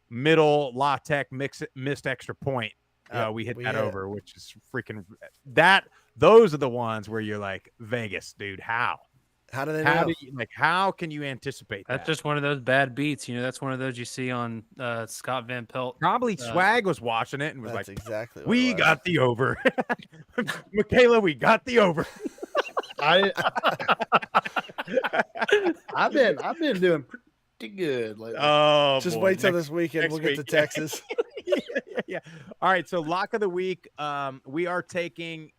middle La Tech missed extra point, we hit that over, which is freaking that. Those are the ones where you're like, Vegas, dude, how do they know? How can you anticipate that? That's just one of those bad beats. That's one of those you see on Scott Van Pelt. Probably Swag was watching it and was that's like, exactly what we got the over. Michaela, we got the over. I've been doing pretty good lately. Oh, just wait till this weekend. We'll get to Texas. Yeah. All right. So lock of the week. We are taking.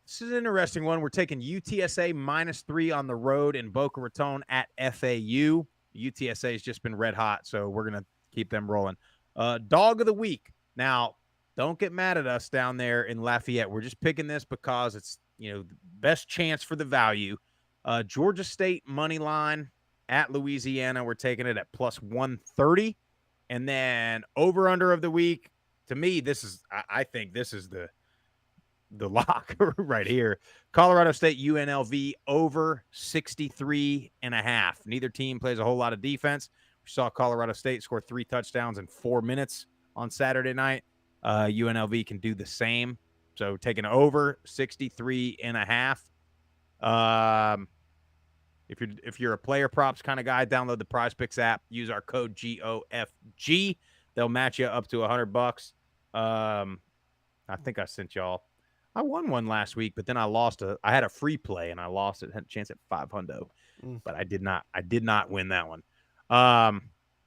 This is an interesting one. We're taking UTSA -3 on the road in Boca Raton at FAU. UTSA has just been red hot, so we're going to keep them rolling. Dog of the week. Now, don't get mad at us down there in Lafayette. We're just picking this because it's, the best chance for the value. Georgia State money line at Louisiana. We're taking it at plus 130. And then over under of the week. To me, I think this is the lock right here. Colorado State UNLV over 63.5. Neither team plays a whole lot of defense. We saw Colorado State score 3 touchdowns in 4 minutes on Saturday night. UNLV can do the same. So taking over 63.5. If you're a player props kind of guy, download the Prize Picks app. Use our code GOFG. They'll match you up to $100. I think I sent y'all. I won one last week, but then I lost I had a free play and I lost it. Had a chance at $500, but I did not win that one.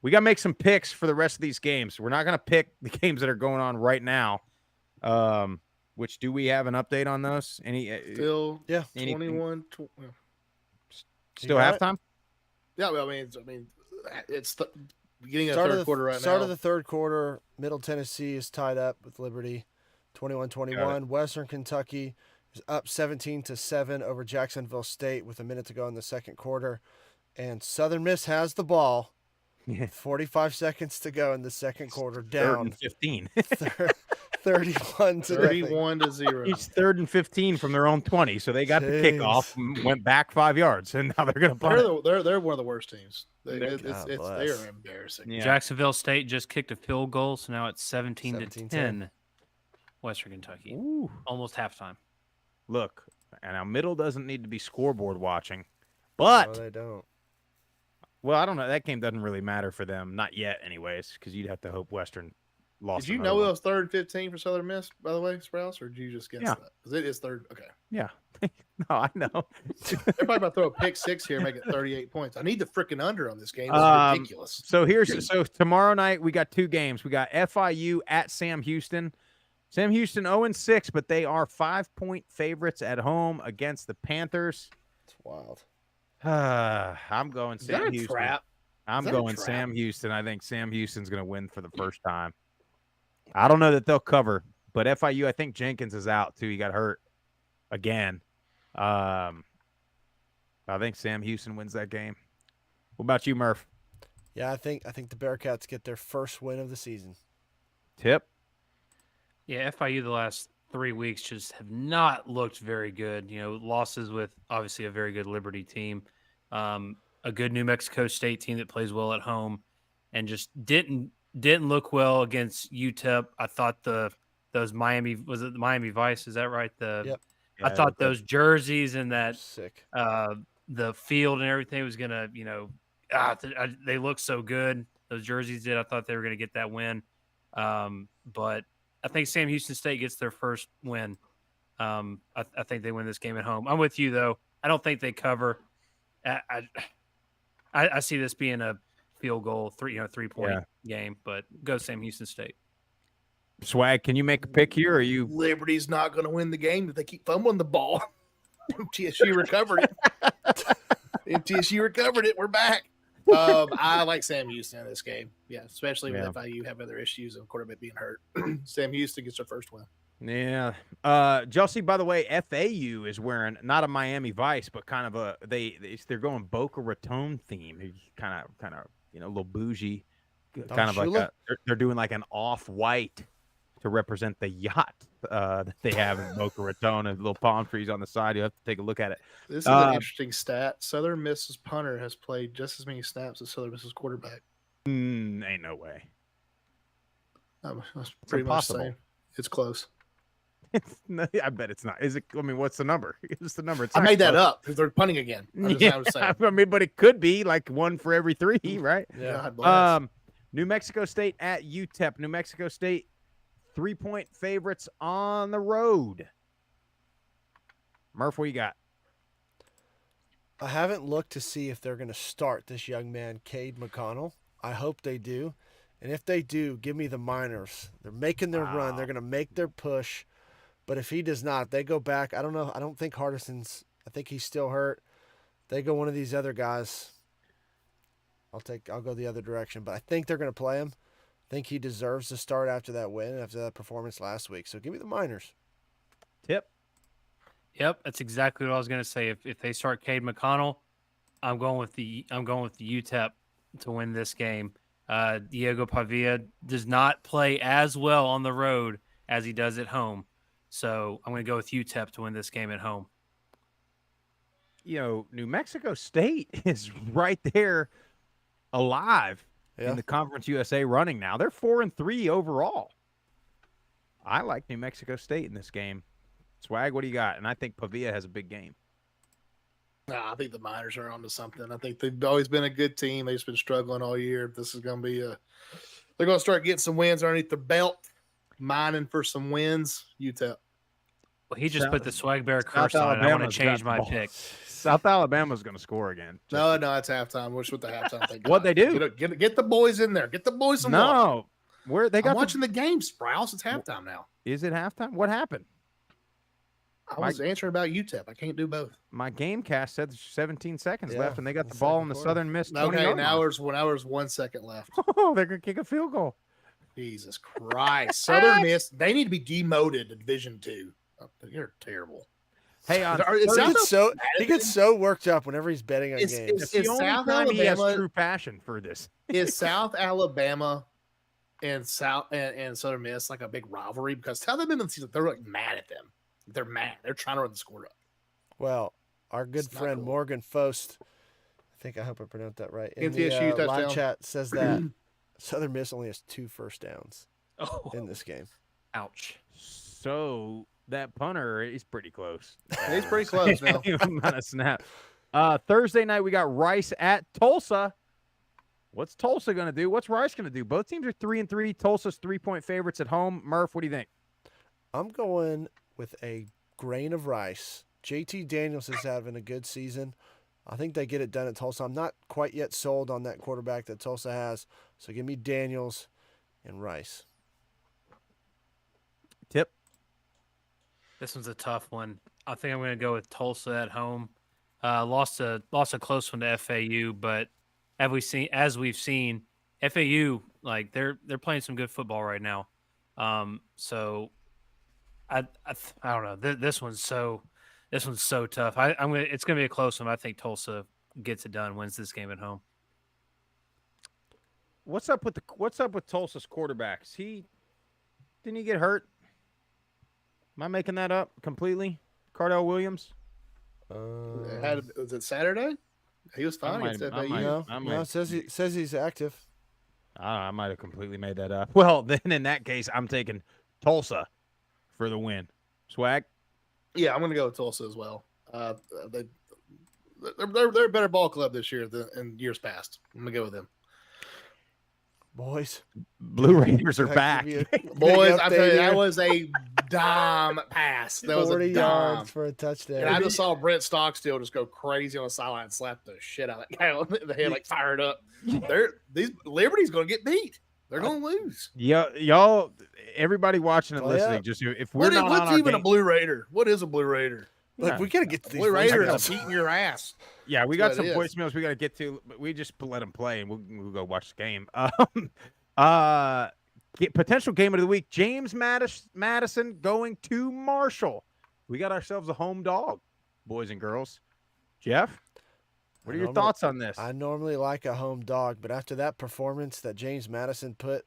We got to make some picks for the rest of these games. We're not going to pick the games that are going on right now. Which do we have an update on those? Still, 21. Still halftime? Yeah, well, it's the beginning of the third quarter right now. Start of the third quarter, Middle Tennessee is tied up with Liberty, 21-21. Western Kentucky is up 17-7 over Jacksonville State with a minute to go in the second quarter, and Southern Miss has the ball. 45 seconds to go in the second quarter. Down 15. 31 to 0. Each 3rd and 15 from their own 20. So they got the kickoff and went back 5 yards, and now they're going to punt. They're one of the worst teams. They are embarrassing. Yeah. Jacksonville State just kicked a field goal, so now it's 17-10. Western Kentucky. Ooh. Almost halftime. Look, and now Middle doesn't need to be scoreboard watching, but no, they don't. Well, I don't know. That game doesn't really matter for them, not yet, anyways, because you'd have to hope Western lost. Did you know it was 3rd and 15 for Southern Miss, by the way, Sprouse, or did you just guess that? Because it is 3rd. Okay. Yeah. No, I know. They're probably about to throw a pick 6 here and make it 38 points. I need the freaking under on this game. It's ridiculous. So tomorrow night we got 2 games. We got FIU at Sam Houston. Sam Houston 0-6, but they are 5-point favorites at home against the Panthers. It's wild. I'm going Sam Houston. Trap? I'm going Sam Houston. I think Sam Houston's going to win for the first time. I don't know that they'll cover, but FIU, I think Jenkins is out too. He got hurt again. I think Sam Houston wins that game. What about you, Murph? Yeah, I think the Bearcats get their first win of the season. Tip? Yeah, FIU the last 3 weeks just have not looked very good. Losses with obviously a very good Liberty team, a good New Mexico State team that plays well at home, and just didn't look well against UTEP. I thought those Miami Vice, is that right? Yep. I thought those jerseys and that sick the field and everything was gonna they look so good. Those jerseys did. I thought they were gonna get that win, but I think Sam Houston State gets their first win. I think they win this game at home. I'm with you though. I don't think they cover. I see this being a field goal, 3-point game, but go Sam Houston State. Swag, can you make a pick here? Or are you? Liberty's not going to win the game if they keep fumbling the ball. TSU recovered it. TSU recovered it. We're back. I like Sam Houston in this game. Yeah, especially when FIU have other issues of quarterback being hurt. Sam Houston gets their first win. Yeah. Chelsea, by the way, FAU is wearing not a Miami Vice, but kind of they're going Boca Raton theme. Kind of a little bougie. Kind of like they're doing like an off-white to represent the yacht that they have in Boca Raton and little palm trees on the side. You have to take a look at it. This is an interesting stat. Southern Miss's punter has played just as many snaps as Southern Miss's quarterback. Ain't no way. That's pretty much the same. It's close. I bet it's not. Is it? I mean, what's the number? It's the number. I made that up because they're punting again. I mean, but it could be like 1 for every 3, right? Yeah. New Mexico State at UTEP. New Mexico State 3-point favorites on the road. Murph, what you got? I haven't looked to see if they're going to start this young man, Cade McConnell. I hope they do. And if they do, give me the Miners. They're making their run. They're going to make their push. But if he does not, they go back. I don't know. I don't think Hardison's – I think he's still hurt. They go one of these other guys I'll go the other direction, but I think they're going to play him. I think he deserves to start after that win, after that performance last week. So give me the Miners. Tip. Yep, that's exactly what I was going to say. If they start Cade McConnell, I'm going with the UTEP to win this game. Diego Pavia does not play as well on the road as he does at home, so I'm going to go with UTEP to win this game at home. New Mexico State is right there, alive in the Conference USA running now. They're 4-3 overall. I like New Mexico State in this game. Swag, what do you got? And I think Pavia has a big game. I think the Miners are onto something. I think they've always been a good team. They've just been struggling all year. This is going to be they're going to start getting some wins underneath their belt, mining for some wins. UTEP. Well, he just put the Swag Bear curse on it. I want to change my pick. South Alabama's going to score again. No, it's halftime. What's with the halftime thing? What they do? Get the boys in there. Get the boys some water. Where they got I'm watching the game, Sprouse. It's halftime now. Is it halftime? What happened? I was answering about UTEP. I can't do both. My game cast said 17 seconds left, and they got the ball in the Southern Miss. Okay, now there's 1 second left. Oh, they're going to kick a field goal. Jesus Christ. Southern Miss, they need to be demoted to Division II. Oh, you're terrible. Hey, he gets so worked up whenever he's betting on games. It's the only South time he has Alabama, true passion for this. Is South Alabama and Southern Miss like a big rivalry? Because South Alabama, they're like mad at them. They're mad. They're trying to run the score up. Well, our good friend Morgan Fost, I hope I pronounced that right. In MTSU the live chat says that Southern Miss only has 2 first downs in this game. Ouch. So that punter, he's pretty close. He's pretty close now. Amount of snap. Thursday night, we got Rice at Tulsa. What's Tulsa going to do? What's Rice going to do? Both teams are 3-3. Tulsa's 3-point favorites at home. Murph, what do you think? I'm going with a grain of rice. JT Daniels is having a good season. I think they get it done at Tulsa. I'm not quite yet sold on that quarterback that Tulsa has. So give me Daniels and Rice. Tip. This one's a tough one. I think I'm going to go with Tulsa at home. Lost a close one to FAU, but as we've seen, FAU they're playing some good football right now. So I don't know. This one's so tough. It's gonna be a close one. I think Tulsa gets it done, wins this game at home. What's up with Tulsa's quarterbacks? Didn't he get hurt? Am I making that up completely? Cardell Williams? Was it Saturday? He was fine against FAU. No, it says he's active. I might have completely made that up. Well, then in that case, I'm taking Tulsa for the win. Swag? Yeah, I'm going to go with Tulsa as well. They're a better ball club this year than in years past. I'm going to go with them. Boys. Blue Raiders are back. Boys, I tell you, that was a dime pass. That was 40 a dime. yards for a touchdown. And I just saw Brent Stockstill just go crazy on the sideline and slap the shit out of that guy on the head, fired up. Liberty's going to get beat. They're going to lose. Yeah, y'all, everybody watching and listening, just if we're not what's even a Blue Raider? What is a Blue Raider? Look, we got to get to these Blue Raiders beating your ass. Yeah, we got some voicemails we got to get to, but we just let them play and we'll go watch the game. Potential game of the week: James Madison going to Marshall. We got ourselves a home dog, boys and girls. Jeff, what are your thoughts on this? I normally like a home dog, but after that performance that James Madison put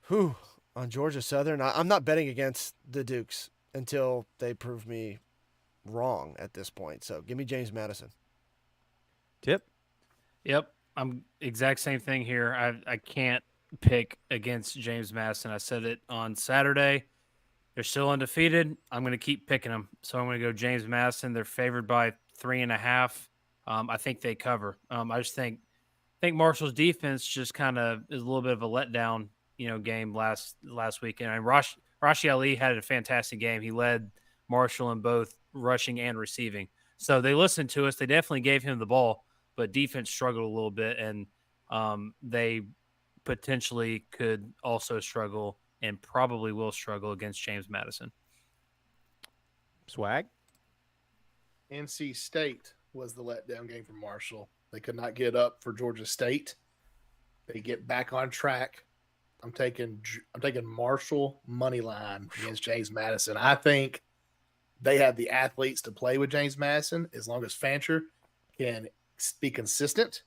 on Georgia Southern, I'm not betting against the Dukes until they prove me wrong at this point. So give me James Madison. Tip? Yep. I'm exact same thing here. I can't pick against James Madison. I said it on Saturday. They're still undefeated. I'm going to keep picking them. So I'm going to go James Madison. They're favored by 3.5. I think they cover. I just think Marshall's defense just kind of is a little bit of a letdown, game last weekend. And Rashi Ali had a fantastic game. He led Marshall in both rushing and receiving. So they listened to us. They definitely gave him the ball, but defense struggled a little bit, and they potentially could also struggle and probably will struggle against James Madison. Swag? NC State was the letdown game for Marshall. They could not get up for Georgia State. They get back on track. I'm taking Marshall money line against James Madison. I think they have the athletes to play with James Madison as long as Fancher can be consistent,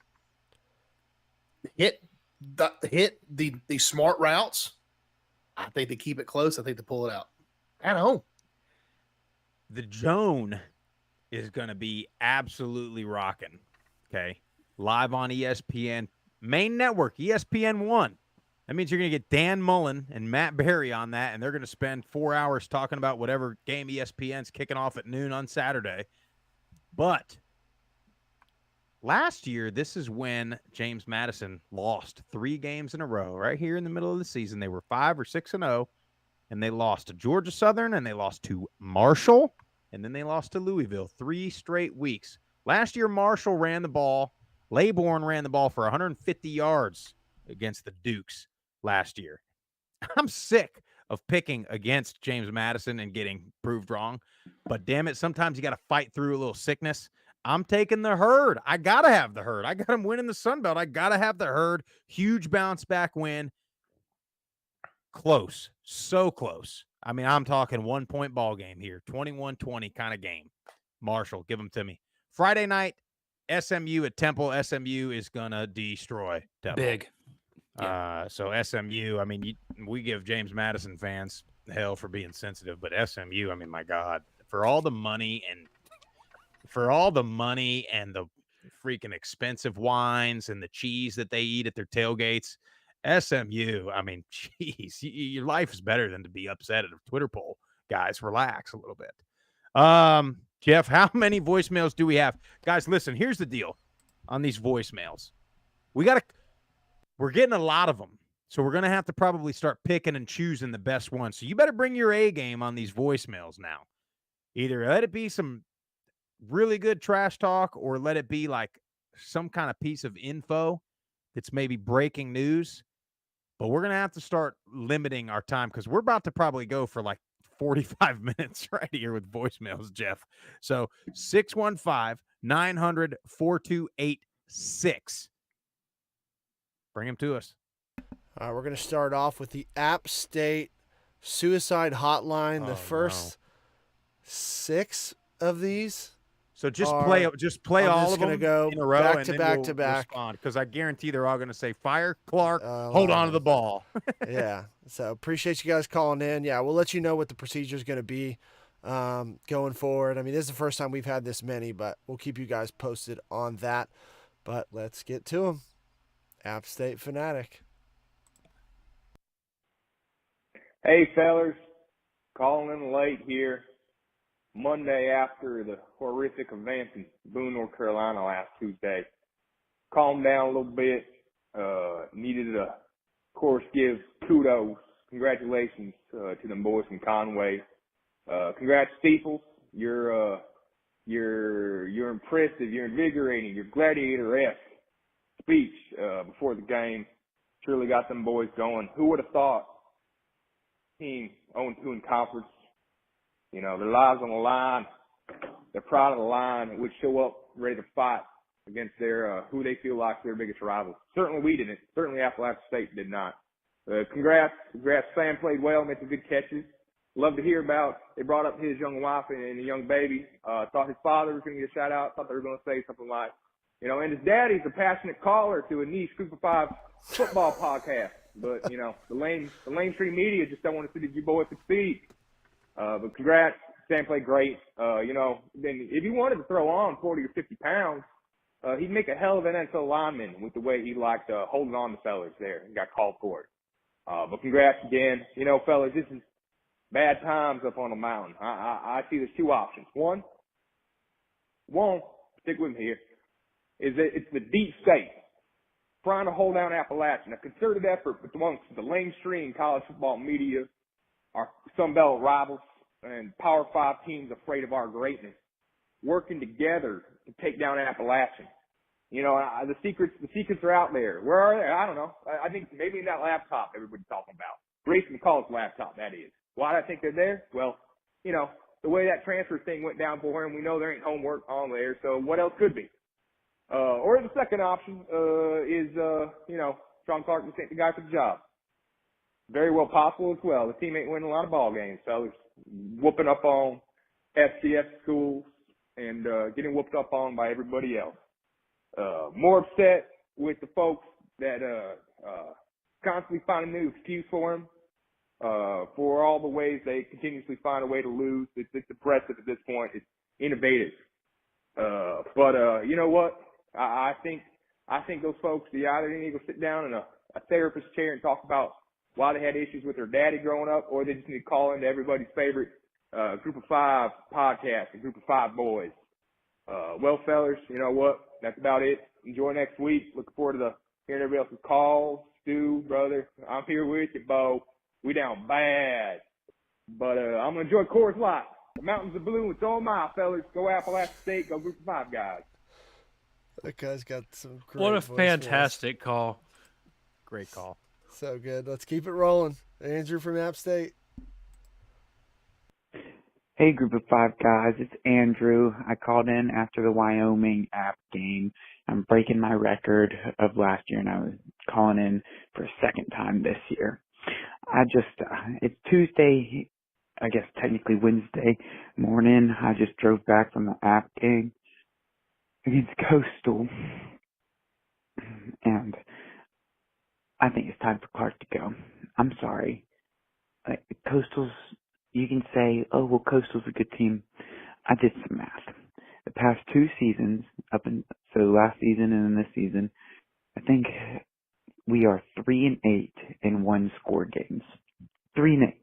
hit the smart routes. I think they keep it close. I think they pull it out at home. The Zone is going to be absolutely rocking. Okay, live on ESPN main network, ESPN1. That means you're going to get Dan Mullen and Matt Berry on that, and they're going to spend 4 hours talking about whatever game ESPN's kicking off at noon on Saturday. But last year, this is when James Madison lost 3 games in a row. Right here in the middle of the season, they were 5 or 6-0, and they lost to Georgia Southern, and they lost to Marshall, and then they lost to Louisville 3 straight weeks. Last year, Marshall ran the ball. Laybourne ran the ball for 150 yards against the Dukes last year. I'm sick of picking against James Madison and getting proved wrong, but damn it, sometimes you got to fight through a little sickness. I'm taking the Herd. I got to have the Herd. I got him winning the Sun Belt. I got to have the Herd. Huge bounce back win. Close. So close. I mean, I'm talking 1-point ball game here. 21-20 kind of game. Marshall, give them to me. Friday night, SMU at Temple. SMU is going to destroy Temple. Big. Yeah. So SMU, I mean, we give James Madison fans hell for being sensitive, but SMU, I mean, my God, for all the money and the freaking expensive wines and the cheese that they eat at their tailgates, SMU, I mean, geez, your life is better than to be upset at a Twitter poll. Guys, relax a little bit. Jeff, how many voicemails do we have? Guys, listen, here's the deal on these voicemails. We're getting a lot of them, so we're going to have to probably start picking and choosing the best ones. So you better bring your A game on these voicemails now. Either let it be some really good trash talk or let it be like some kind of piece of info that's maybe breaking news. But we're going to have to start limiting our time because we're about to probably go for like 45 minutes right here with voicemails, Jeff. So 615-900-4286. Bring them to us. All right, we're going to start off with the App State Suicide Hotline. The first 6 of these. So just play all of them go in a row back and to then back we'll to back respond, because I guarantee they're all going to say, fire Clark, hold on to the ball. Yeah, so appreciate you guys calling in. Yeah, we'll let you know what the procedure is going to be going forward. I mean, this is the first time we've had this many, but we'll keep you guys posted on that. But let's get to them. App State Fanatic. Hey, fellas. Calling in late here. Monday after the horrific events in Boone, North Carolina last Tuesday. Calmed down a little bit. Needed to, of course, give kudos, congratulations to them boys from Conway. Congrats, Steeples. You're impressive. You're invigorating. You're gladiator-esque speech before the game. Truly got them boys going. Who would have thought? Team 0-2 in conference. You know, their lives on the line, their pride on the line, would show up ready to fight against their who they feel like their biggest rivals. Certainly we didn't. Certainly Appalachian State did not. Congrats. Sam played well, made some good catches. Love to hear about, they brought up his young wife and a young baby. Thought his father was going to get a shout out. Thought they were going to say something like, you know, and his daddy's a passionate caller to a niche Group of 5 football podcast. But, you know, the mainstream media just don't want to see that you boys succeed. But congrats. Sam played great. You know, then if he wanted to throw on 40 or 50 pounds, he'd make a hell of an NFL lineman with the way he liked holding on to fellas there and got called for it. But congrats again. You know, fellas, this is bad times up on the mountain. I see there's 2 options. One, stick with me here, is that it's the deep state trying to hold down Appalachian, a concerted effort amongst the mainstream college football media, our Sun Belt rivals, and Power 5 teams afraid of our greatness, working together to take down Appalachian. You know, the secrets are out there. Where are they? I don't know. I think maybe in that laptop everybody's talking about. Grayson McCall's laptop, that is. Why do I think they're there? Well, you know, the way that transfer thing went down for him, we know there ain't homework on there. So what else could be? Or the second option is, Sean Clark just ain't the guy for the job. Very well possible as well. The team ain't winning a lot of ball games, fellas. Whooping up on FCS schools and getting whooped up on by everybody else. More upset with the folks that constantly find a new excuse for him for all the ways they continuously find a way to lose. It's impressive at this point. It's innovative. But you know what? I think those folks, they either need to go sit down in a therapist chair and talk about why they had issues with their daddy growing up, or they just need to call into everybody's favorite Group of Five podcast, the Group of Five Boys. Well, fellas, you know what? That's about it. Enjoy next week. Looking forward to hearing everybody else's calls. Stu, brother, I'm here with you, Bo. We down bad. But I'm going to enjoy Coors Light. The mountains are blue. It's all mine, fellas. Go Appalachian State. Go Group of Five, guys. That guy's got some great What a voice fantastic call. Great call. So good. Let's keep it rolling. Andrew from App State. Hey, Group of Five guys. It's Andrew. I called in after the Wyoming App game. I'm breaking my record of last year, and I was calling in for a second time this year. It's Tuesday, I guess technically Wednesday morning. I just drove back from the App game against Coastal, and I think it's time for Clark to go. I'm sorry. Coastal's, you can say, oh, well, Coastal's a good team. I did some math. The past two seasons, so last season and then this season, I think we are 3-8 in one-score games. 3-8.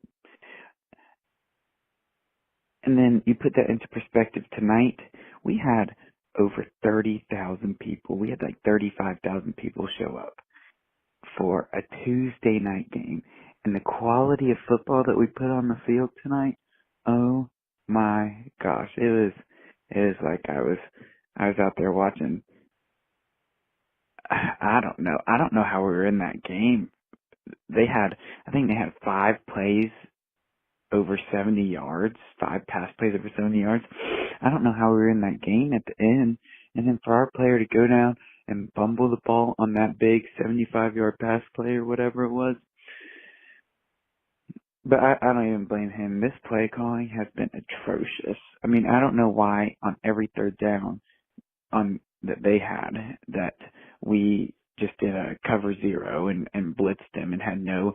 And then you put that into perspective tonight, we had over 30,000 people. We had like 35,000 people show up for a Tuesday night game. And the quality of football that we put on the field tonight, oh my gosh, it was like I was out there watching. I don't know how we were in that game. I think they had 5 plays over 70 yards, 5 pass plays over 70 yards. I don't know how we were in that game at the end. And then for our player to go down and fumble the ball on that big 75-yard pass play or whatever it was. But I don't even blame him. This play calling has been atrocious. I mean, I don't know why on every third down that they had that we just did a cover zero and blitzed them and had no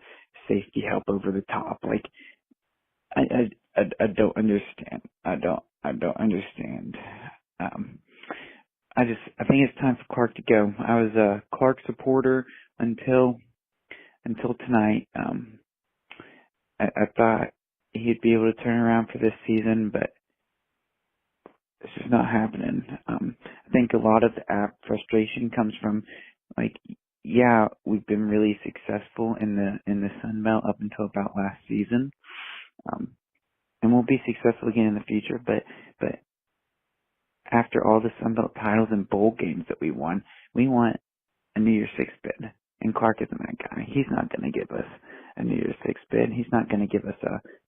safety help over the top. Like, I don't understand. I don't understand. I think it's time for Clark to go. I was a Clark supporter until tonight. I thought he'd be able to turn around for this season, but it's just not happening. I think a lot of the App frustration comes from, like, yeah, we've been really successful in the Sun Belt up until about last season, and we'll be successful again in the future. But after all the Sun Belt titles and bowl games that we want a New Year's Six bid, and Clark isn't that guy. He's not going to give us a New Year's Six bid. He's not going to give us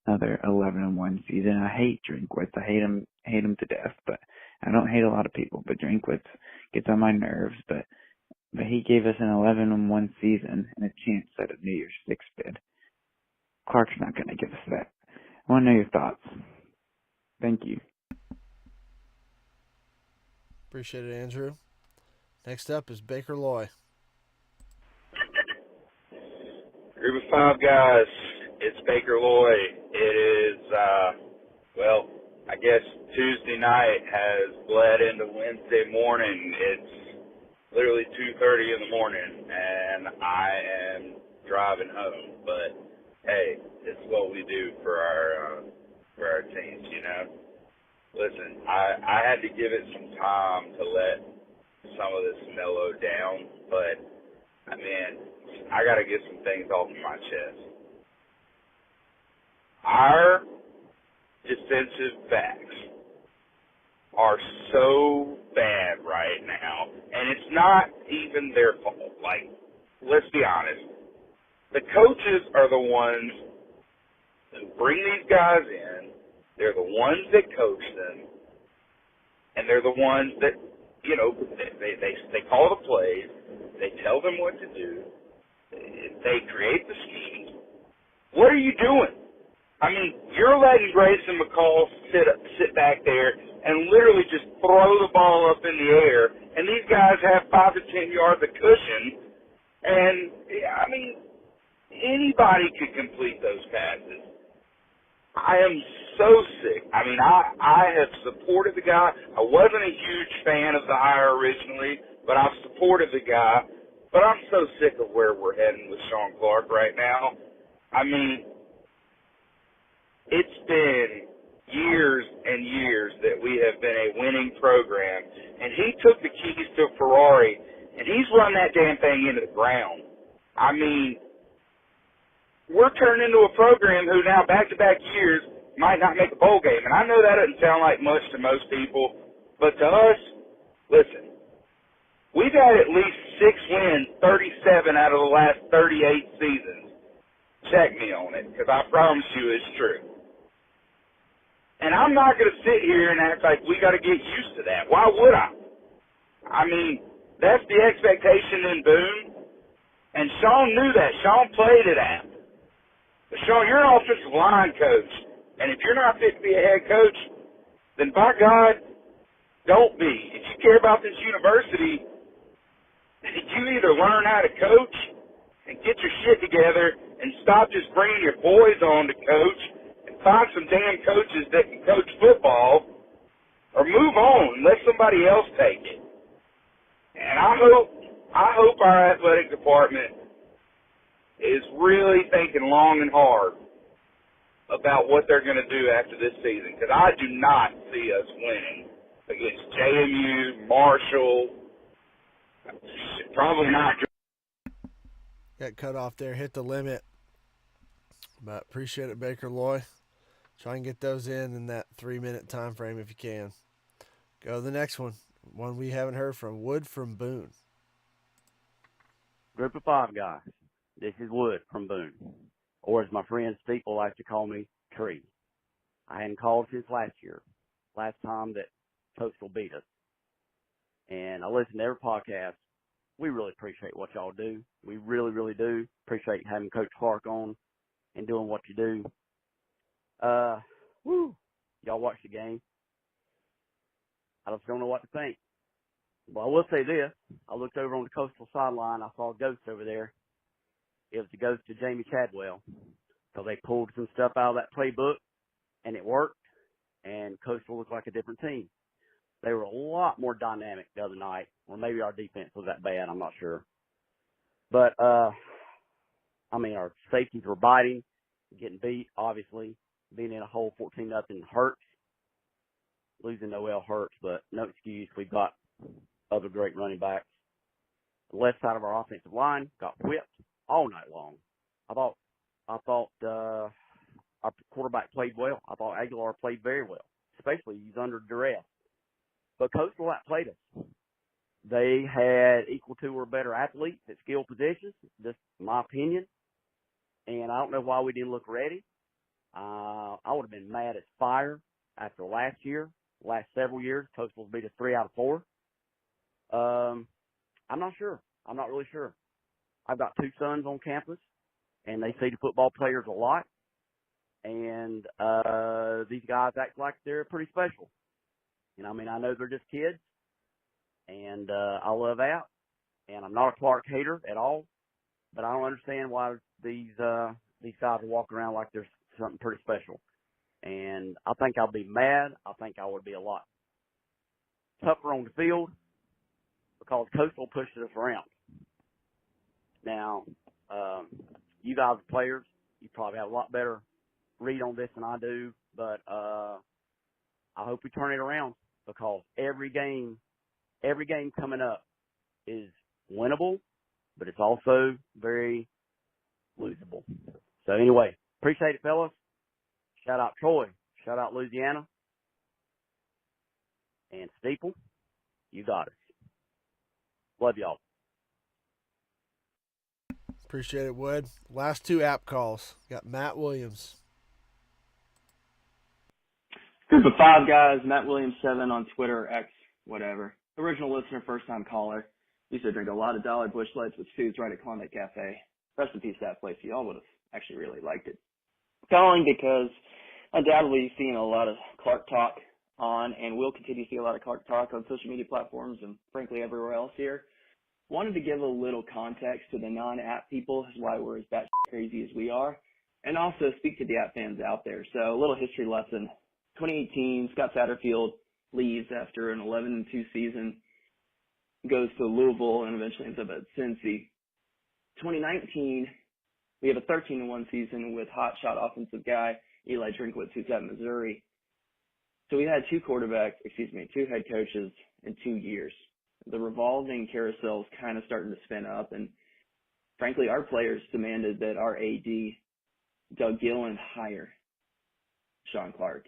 another 11-1 season. I hate Drinkwitz. I hate him to death. But I don't hate a lot of people. But Drinkwitz gets on my nerves. But he gave us an 11-1 season and a chance at a New Year's Six bid. Clark's not going to give us that. I want to know your thoughts. Thank you. Appreciate it, Andrew. Next up is Baker Loy. Group of Five guys, it's Baker Loy. It is, I guess Tuesday night has bled into Wednesday morning. It's literally 2:30 in the morning, and I am driving home. But hey, it's what we do for our teams, you know. Listen, I had to give it some time to let some of this mellow down, but I mean, I got to get some things off of my chest. Our defensive backs are so bad right now, and it's not even their fault. Like, let's be honest. The coaches are the ones who bring these guys in. They're the ones that coach them, and they're the ones that, they call the plays, they tell them what to do, they create the schemes. What are you doing? I mean, you're letting Grayson McCall sit back there and literally just throw the ball up in the air, and these guys have 5 to 10 yards of cushion, and, I mean, anybody could complete those passes. I am so sick. I mean, I have supported the guy. I wasn't a huge fan of the hire originally, but I've supported the guy. But I'm so sick of where we're heading with Sean Clark right now. I mean, it's been years and years that we have been a winning program, and he took the keys to a Ferrari, and he's run that damn thing into the ground. I mean, we're turning into a program who now back-to-back years might not make a bowl game. And I know that doesn't sound like much to most people, but to us, listen, we've had at least 6 wins, 37 out of the last 38 seasons. Check me on it, because I promise you it's true. And I'm not going to sit here and act like we got to get used to that. Why would I? I mean, that's the expectation in Boone, and Sean knew that. Sean played it out. But Sean, you're an offensive line coach, and if you're not fit to be a head coach, then by God, don't be. If you care about this university, you either learn how to coach and get your shit together and stop just bringing your boys on to coach and find some damn coaches that can coach football, or move on and let somebody else take it. And I hope our athletic department is really thinking long and hard about what they're going to do after this season, because I do not see us winning against JMU, Marshall, probably not. Got cut off there, hit the limit. But appreciate it, Baker Loy. Try and get those in that 3-minute time frame if you can. Go to the next one. One we haven't heard from. Wood from Boone. Group of 5 guys. This is Wood from Boone, or as my friends people like to call me, Tree. I hadn't called since last time that Coastal beat us. And I listen to every podcast. We really appreciate what y'all do. We really, really do. Appreciate having Coach Clark on and doing what you do. Y'all watch the game. I just don't know what to think. Well, I will say this. I looked over on the Coastal sideline. I saw a ghost over there. It was the ghost of Jamie Chadwell. So they pulled some stuff out of that playbook, and it worked, and Coastal looked like a different team. They were a lot more dynamic the other night, or maybe our defense was that bad. I'm not sure. But, our safeties were biting, getting beat, obviously. Being in a hole 14-0 hurts. Losing Noel hurts, but no excuse. We've got other great running backs. The left side of our offensive line got whipped all night long. I thought our quarterback played well. I thought Aguilar played very well, especially he's under duress. But Coastal outplayed us. They had equal to or better athletes at skill positions, just my opinion. And I don't know why we didn't look ready. I would have been mad as fire after last several years. Coastal's beat us 3 out of 4. I'm not sure. I'm not really sure. I've got 2 sons on campus, and they see the football players a lot. And these guys act like they're pretty special. And I know they're just kids, and I love that. And I'm not a Clark hater at all, but I don't understand why these guys walk around like there's something pretty special. And I think I'll be mad. I think I would be a lot tougher on the field because Coastal pushed us around. Now, you guys are players. You probably have a lot better read on this than I do, but I hope we turn it around because every game coming up is winnable, but it's also very losable. So anyway, appreciate it, fellas. Shout out Troy. Shout out Louisiana. And Steeple, you got us. Love y'all. Appreciate it, Wood. Last 2 app calls. Got Matt Williams. Group of five guys, Matt Williams 7 on Twitter, X, whatever. Original listener, first time caller. Used to drink a lot of Dollar Busch Lights with Sue's right at Klondike Cafe. Rest in peace to that place. Y'all would have actually really liked it. Calling because undoubtedly you've seen a lot of Clark talk on, and will continue to see a lot of Clark talk on social media platforms and frankly everywhere else here. Wanted to give a little context to the non-app people, is why we're as batshit crazy as we are, and also speak to the app fans out there. So a little history lesson. 2018, Scott Satterfield leaves after an 11-2 season, goes to Louisville, and eventually ends up at Cincy. 2019, we have a 13-1 season with hotshot offensive guy Eli Drinkwitz, who's at Missouri. So we had two head coaches in 2 years. The revolving carousel's kind of starting to spin up, and frankly, our players demanded that our AD, Doug Gillen, hire Sean Clark.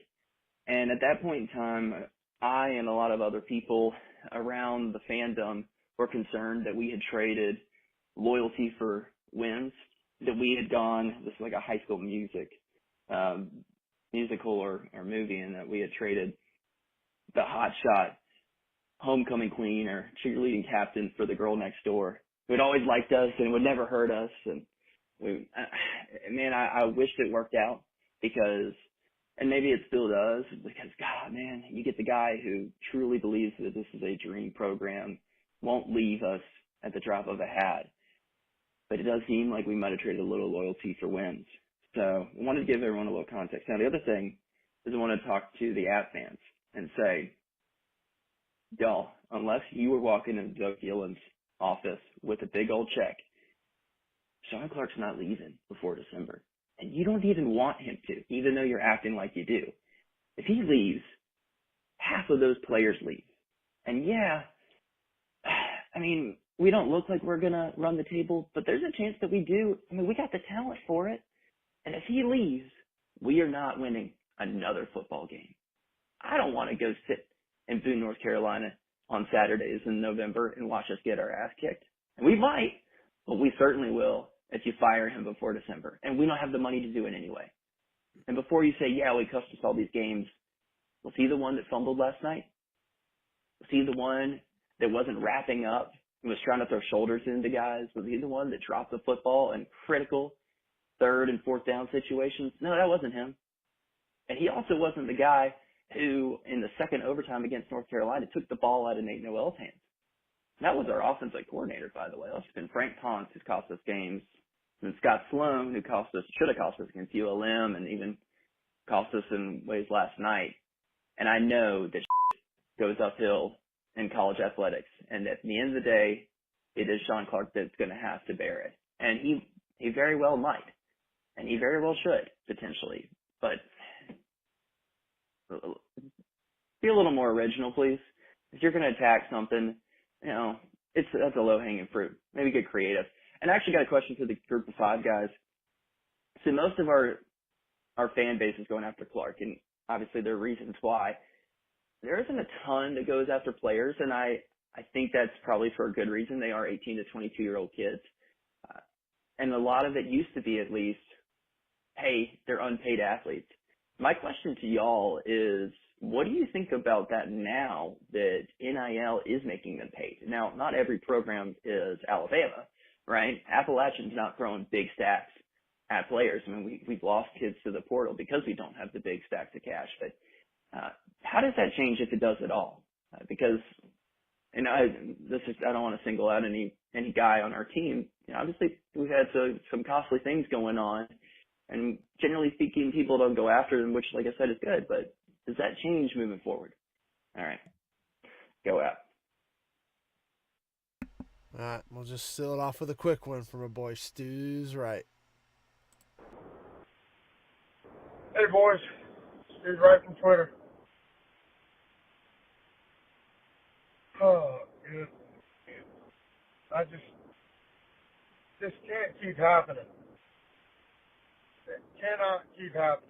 And at that point in time, I and a lot of other people around the fandom were concerned that we had traded loyalty for wins, that we had gone, this is like a High School musical or movie, and that we had traded the hotshot homecoming queen or cheerleading captain for the girl next door who had always liked us and would never hurt us. And I wished it worked out because, and maybe it still does, because God, man, you get the guy who truly believes that this is a dream program, won't leave us at the drop of a hat. But it does seem like we might have traded a little loyalty for wins. So I wanted to give everyone a little context. Now, the other thing is I want to talk to the app fans and say, y'all, unless you were walking into Doug Gillen's office with a big old check, Sean Clark's not leaving before December. And you don't even want him to, even though you're acting like you do. If he leaves, half of those players leave. And yeah, I mean, we don't look like we're going to run the table, but there's a chance that we do. I mean, we got the talent for it. And if he leaves, we are not winning another football game. I don't want to go sit in Boone, North Carolina on Saturdays in November and watch us get our ass kicked. And we might, but we certainly will if you fire him before December. And we don't have the money to do it anyway. And before you say, yeah, we cost us all these games, was he the one that fumbled last night? Was he the one that wasn't wrapping up and was trying to throw shoulders into guys? Was he the one that dropped the football in critical third and fourth down situations? No, that wasn't him. And he also wasn't the guy who, in the second overtime against North Carolina, took the ball out of Nate Noel's hands. That was our offensive coordinator, by the way. That's been Frank Ponce, who's cost us games, and Scott Sloan, who should have cost us against ULM and even cost us in ways last night. And I know that goes uphill in college athletics, and at the end of the day, it is Sean Clark that's going to have to bear it. And he very well might, and he very well should, potentially. But be a little more original, please. If you're going to attack something, that's a low-hanging fruit. Maybe get creative. And I actually got a question for the group of five guys. So most of our fan base is going after Clark, and obviously there are reasons why. There isn't a ton that goes after players, and I think that's probably for a good reason. They are 18 to 22-year-old kids. And a lot of it used to be, at least, hey, they're unpaid athletes. My question to y'all is, what do you think about that now that NIL is making them paid? Now, not every program is Alabama, right? Appalachian's not throwing big stacks at players. I mean, we've lost kids to the portal because we don't have the big stacks of cash. But how does that change if it does at all? Because, and I don't want to single out any guy on our team. Obviously, we've had some costly things going on. And generally speaking, people don't go after them, which, like I said, is good. But does that change moving forward? All right. Go out. All right. We'll just seal it off with a quick one from our boy Stu's right. Hey, boys. Stu's right from Twitter. Oh, good. I this can't keep happening. It cannot keep happening.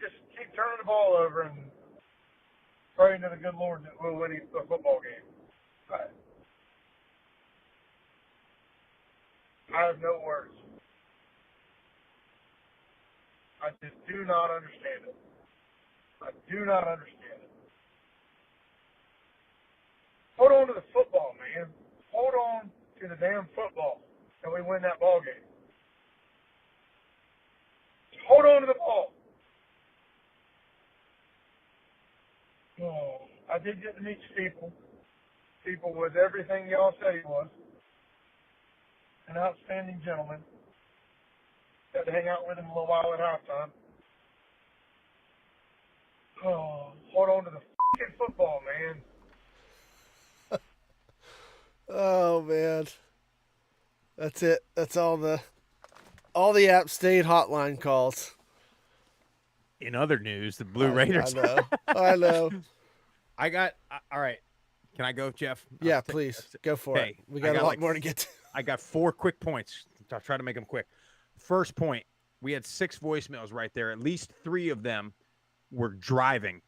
Just keep turning the ball over and praying to the good Lord that we'll win a football game. I have no words. I just do not understand it. I do not understand it. Hold on to the football, man. Hold on to the damn football, and we win that ball game. Just hold on to the ball. Oh, I did get to meet Steeple. Steeple was everything y'all said he was. An outstanding gentleman. Got to hang out with him a little while at halftime. Oh, hold on to the fucking football, man. Oh man, that's it. That's all the App State hotline calls. In other news, the Blue Raiders. I know. I got all right. Can I go, Jeff? Yeah, please go for it. We got a lot more to get to. I got 4 quick points. I'll try to make them quick. First point, we had 6 voicemails right there. At least 3 of them were driving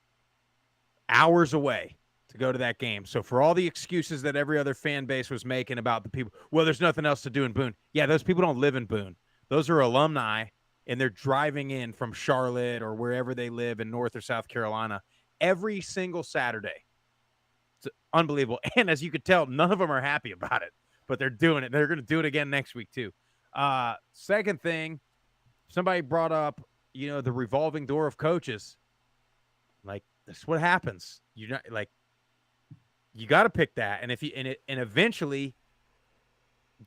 hours away to go to that game. So for all the excuses that every other fan base was making about the people, well, there's nothing else to do in Boone. Yeah, those people don't live in Boone. Those are alumni, and they're driving in from Charlotte or wherever they live in North or South Carolina every single Saturday. It's unbelievable. And as you could tell, none of them are happy about it, but they're doing it. They're going to do it again next week too. Second thing, somebody brought up, the revolving door of coaches. Like, that's what happens. You're not like, you got to pick that. And and eventually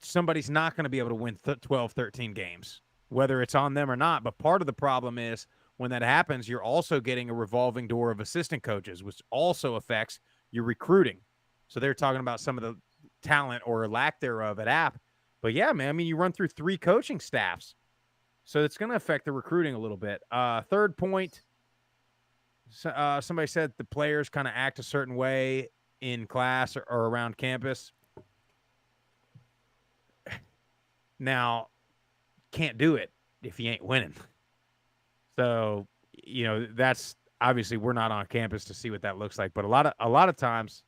somebody's not going to be able to win 12, 13 games, whether it's on them or not. But part of the problem is when that happens, you're also getting a revolving door of assistant coaches, which also affects your recruiting. So they're talking about some of the talent or lack thereof at App. But yeah, man, I mean, you run through 3 coaching staffs. So it's going to affect the recruiting a little bit. Third point, somebody said the players kind of act a certain way in class or around campus. Now, can't do it if you ain't winning. So, that's obviously we're not on campus to see what that looks like. But a lot of times,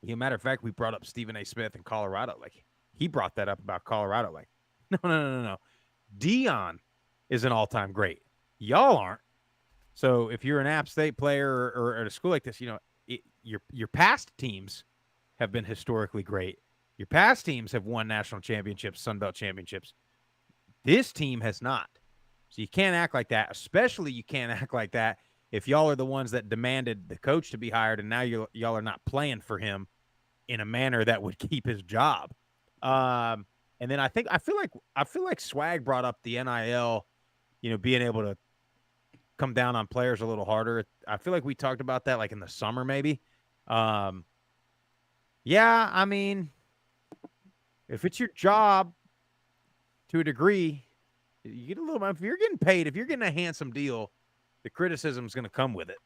matter of fact, we brought up Stephen A. Smith in Colorado. Like, he brought that up about Colorado. Like, no. Dion is an all-time great. Y'all aren't. So if you're an App State player or at a school like this, your past teams have been historically great. Your past teams have won national championships, Sun Belt championships. This team has not. So you can't act like that. Especially you can't act like that if y'all are the ones that demanded the coach to be hired, and now y'all are not playing for him in a manner that would keep his job. And then I feel like Swag brought up the NIL, being able to come down on players a little harder. I feel like we talked about that like in the summer, maybe. Yeah, I mean, if it's your job to a degree, you get a little, if you're getting paid, if you're getting a handsome deal, the criticism is going to come with it.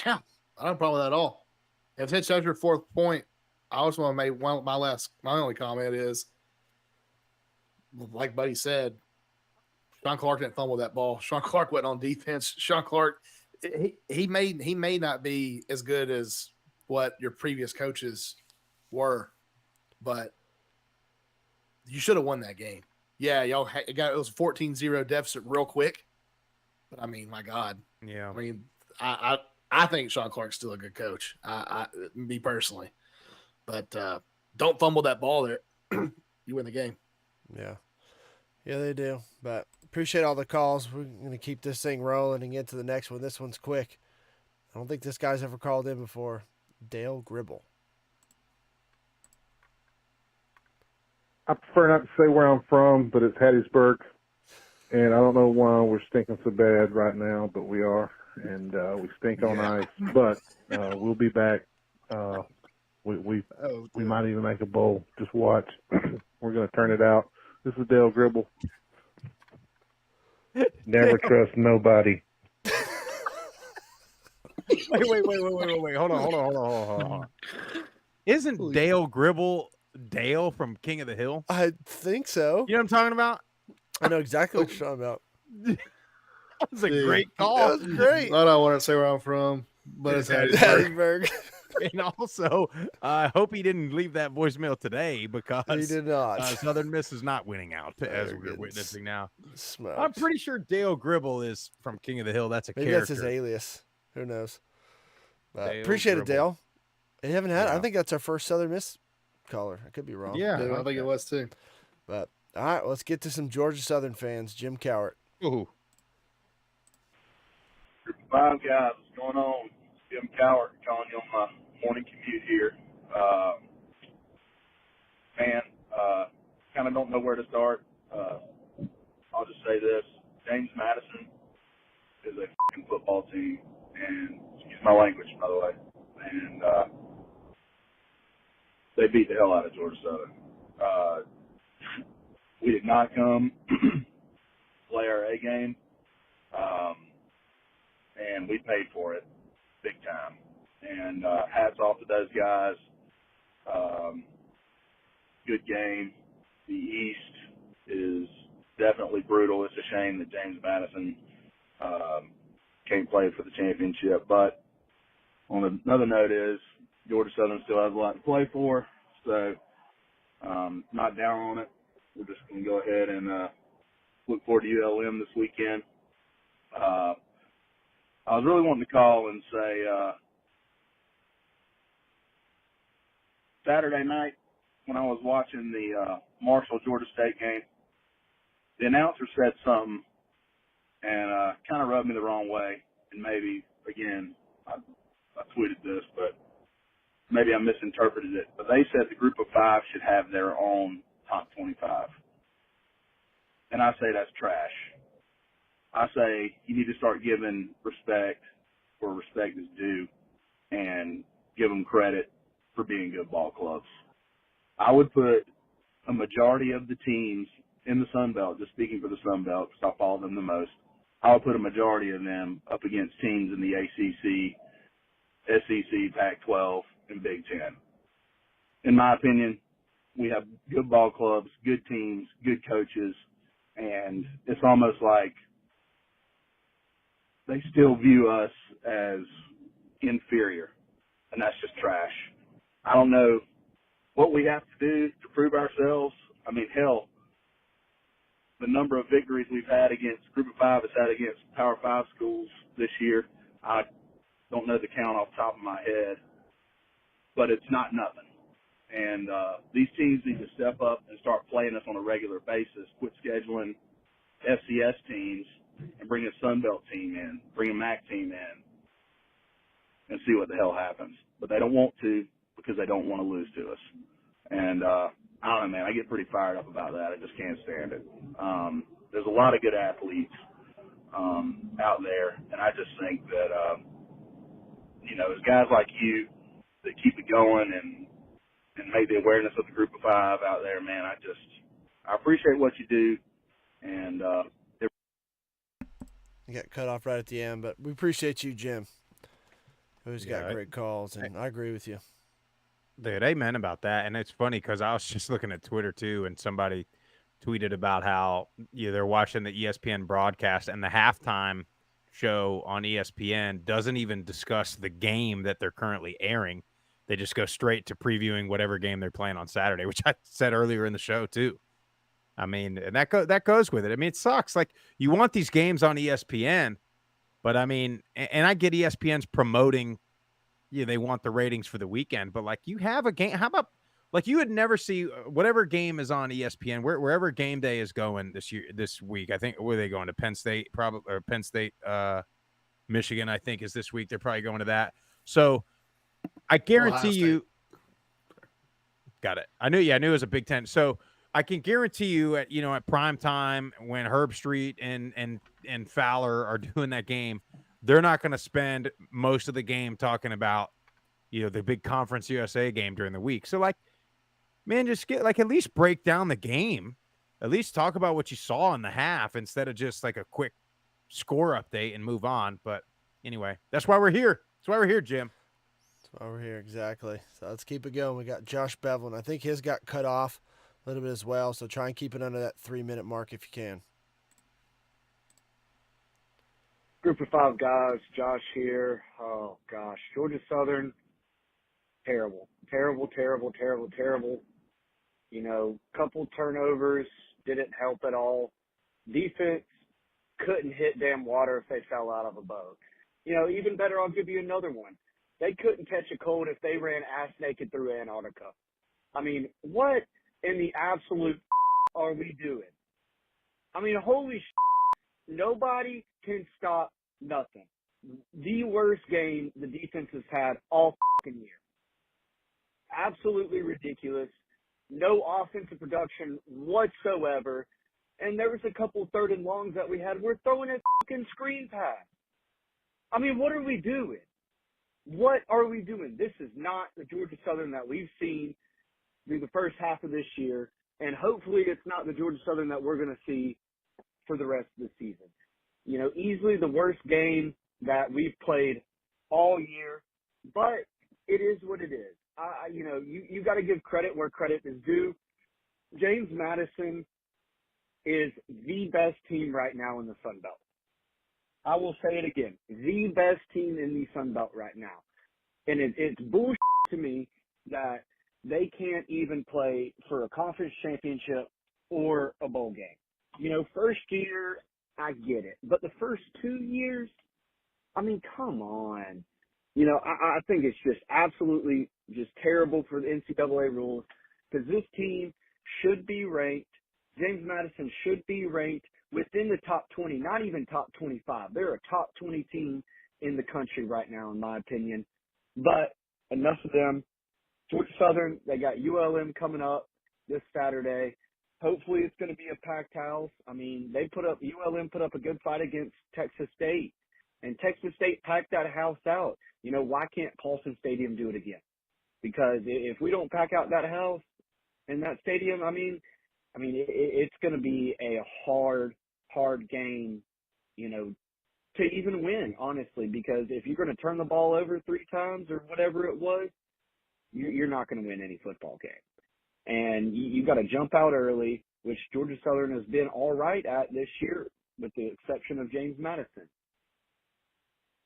Yeah, I don't have a problem with that at all. If it's your 4th point, I also want to make my only comment is, like Buddy said, Sean Clark didn't fumble that ball. Sean Clark wasn't on defense. Sean Clark, he may not be as good as what your previous coaches were, but you should have won that game. Yeah, y'all it was a 14-0 deficit real quick, but I mean, my God. Yeah. I mean, I think Sean Clark's still a good coach. Me personally, but don't fumble that ball there. You win the game. Yeah, they do. But appreciate all the calls. We're going to keep this thing rolling and get to the next one. This one's quick. I don't think this guy's ever called in before. Dale Gribble. I prefer not to say where I'm from, but it's Hattiesburg. And I don't know why we're stinking so bad right now, but we are. And we stink on ice. But we'll be back. We might even make a bowl. Just watch. We're going to turn it out. This is Dale Gribble. Never trust nobody. Wait. Hold on. Isn't Dale Gribble Dale from King of the Hill? I think so. You know what I'm talking about? I know exactly what you're talking about. That was a great call. That was great. I don't want to say where I'm from, but it's Hattiesburg. And also, I hope he didn't leave that voicemail today because He did not. Southern Miss is not winning out as They're we're getting witnessing now. smoked. I'm pretty sure Dale Gribble is from King of the Hill. That's a Maybe character. that's his alias. Who knows? Dale Appreciate Gribble. it, Dale. You haven't had. Yeah. I think that's our first Southern Miss caller. I could be wrong. Yeah, I think it was too. But all right, let's get to some Georgia Southern fans. Jim Cowart. Ooh. Five guys, what's going on? Jim Cowart calling you on my morning commute here. Kind of don't know where to start. I'll just say this. James Madison is a f***ing football team, and excuse my language, by the way, and they beat the hell out of Georgia Southern. We did not come play our A game, and we paid for it big time. And hats off to those guys. Good game. The East is definitely brutal. It's a shame that James Madison can't play for the championship. But on another note is Georgia Southern still has a lot to play for, so not down on it. We're just going to go ahead and look forward to ULM this weekend. I was really wanting to call and say Saturday night when I was watching the Marshall-Georgia State game, the announcer said something and kind of rubbed me the wrong way. And maybe, again, I tweeted this, but maybe I misinterpreted it. But they said the group of five should have their own top 25. And I say that's trash. I say you need to start giving respect where respect is due and give them credit for being good ball clubs. I would put a majority of the teams in the Sun Belt, just speaking for the Sun Belt because I follow them the most, I would put a majority of them up against teams in the ACC, SEC, Pac-12, and Big Ten. In my opinion, we have good ball clubs, good teams, good coaches, and it's almost like they still view us as inferior, and that's just trash. I don't know what we have to do to prove ourselves. I mean, hell, the number of victories we've had against Group of Five has had against Power 5 schools this year, I don't know the count off the top of my head, but it's not nothing. And these teams need to step up and start playing us on a regular basis, quit scheduling FCS teams and bring a Sun Belt team in, bring a MAC team in, and see what the hell happens. But they don't want to because they don't want to lose to us. And I don't know, man, I get pretty fired up about that. I just can't stand it. There's a lot of good athletes out there, and I just think that, there's guys like you that keep it going and make the awareness of the Group of Five out there, man. I appreciate what you do, and you got cut off right at the end, but we appreciate you, Jim, who's got great calls, and I agree with you. Dude, amen about that. And it's funny because I was just looking at Twitter too, and somebody tweeted about how they're watching the ESPN broadcast, and the halftime show on ESPN doesn't even discuss the game that they're currently airing. They just go straight to previewing whatever game they're playing on Saturday, which I said earlier in the show too. I mean, and that goes with it. I mean, it sucks. Like, you want these games on ESPN, but I mean, and I get ESPN's promoting, they want the ratings for the weekend, but like, you have a game. How about, like, you would never see whatever game is on ESPN, wherever game day is going this week. I think, where are they going to? Penn State, probably, or Penn State, Michigan, I think, is this week. They're probably going to that. So I guarantee you. Got it. I knew it was a Big Ten. So I can guarantee you at prime time when Herb Street and Fowler are doing that game, they're not going to spend most of the game talking about, the big Conference USA game during the week. So, like, man, just at least break down the game. At least talk about what you saw in the half instead of just like a quick score update and move on. But anyway, that's why we're here. That's why we're here, Jim. That's why we're here, exactly. So let's keep it going. We got Josh Bevelin. I think his got cut off a little bit as well, so try and keep it under that 3-minute mark if you can. Group of Five guys, Josh here. Oh, gosh. Georgia Southern terrible. You know, couple turnovers didn't help at all. Defense couldn't hit damn water if they fell out of a boat. You know, even better, I'll give you another one. They couldn't catch a cold if they ran ass naked through Antarctica. I mean, what in the absolute are we doing? I mean, holy nobody can stop nothing. The worst game the defense has had all fucking year. Absolutely ridiculous. No offensive production whatsoever. And there was a couple third and longs that we had. We're throwing a fucking screen pass. I mean, what are we doing? What are we doing? This is not the Georgia Southern that we've seen through the first half of this year. And hopefully it's not the Georgia Southern that we're going to see for the rest of the season. You know, easily the worst game that we've played all year. But it is what it is. You know, you got to give credit where credit is due. James Madison is the best team right now in the Sun Belt. I will say it again. The best team in the Sun Belt right now. And it's bullshit to me that they can't even play for a conference championship or a bowl game. You know, first year, I get it. But the first 2 years, I mean, come on. You know, I think it's just absolutely just terrible for the NCAA rules because this team should be ranked. James Madison should be ranked within the top 20, not even top 25. They're a top 20 team in the country right now, in my opinion. But enough of them. Georgia Southern, they got ULM coming up this Saturday. Hopefully it's going to be a packed house. I mean, ULM put up a good fight against Texas State, and Texas State packed that house out. You know, why can't Paulson Stadium do it again? Because if we don't pack out that house in that stadium, I mean, it's going to be a hard game, you know, to even win, honestly, because if you're going to turn the ball over 3 times or whatever it was, you're not going to win any football game. And you got to jump out early, which Georgia Southern has been all right at this year, with the exception of James Madison.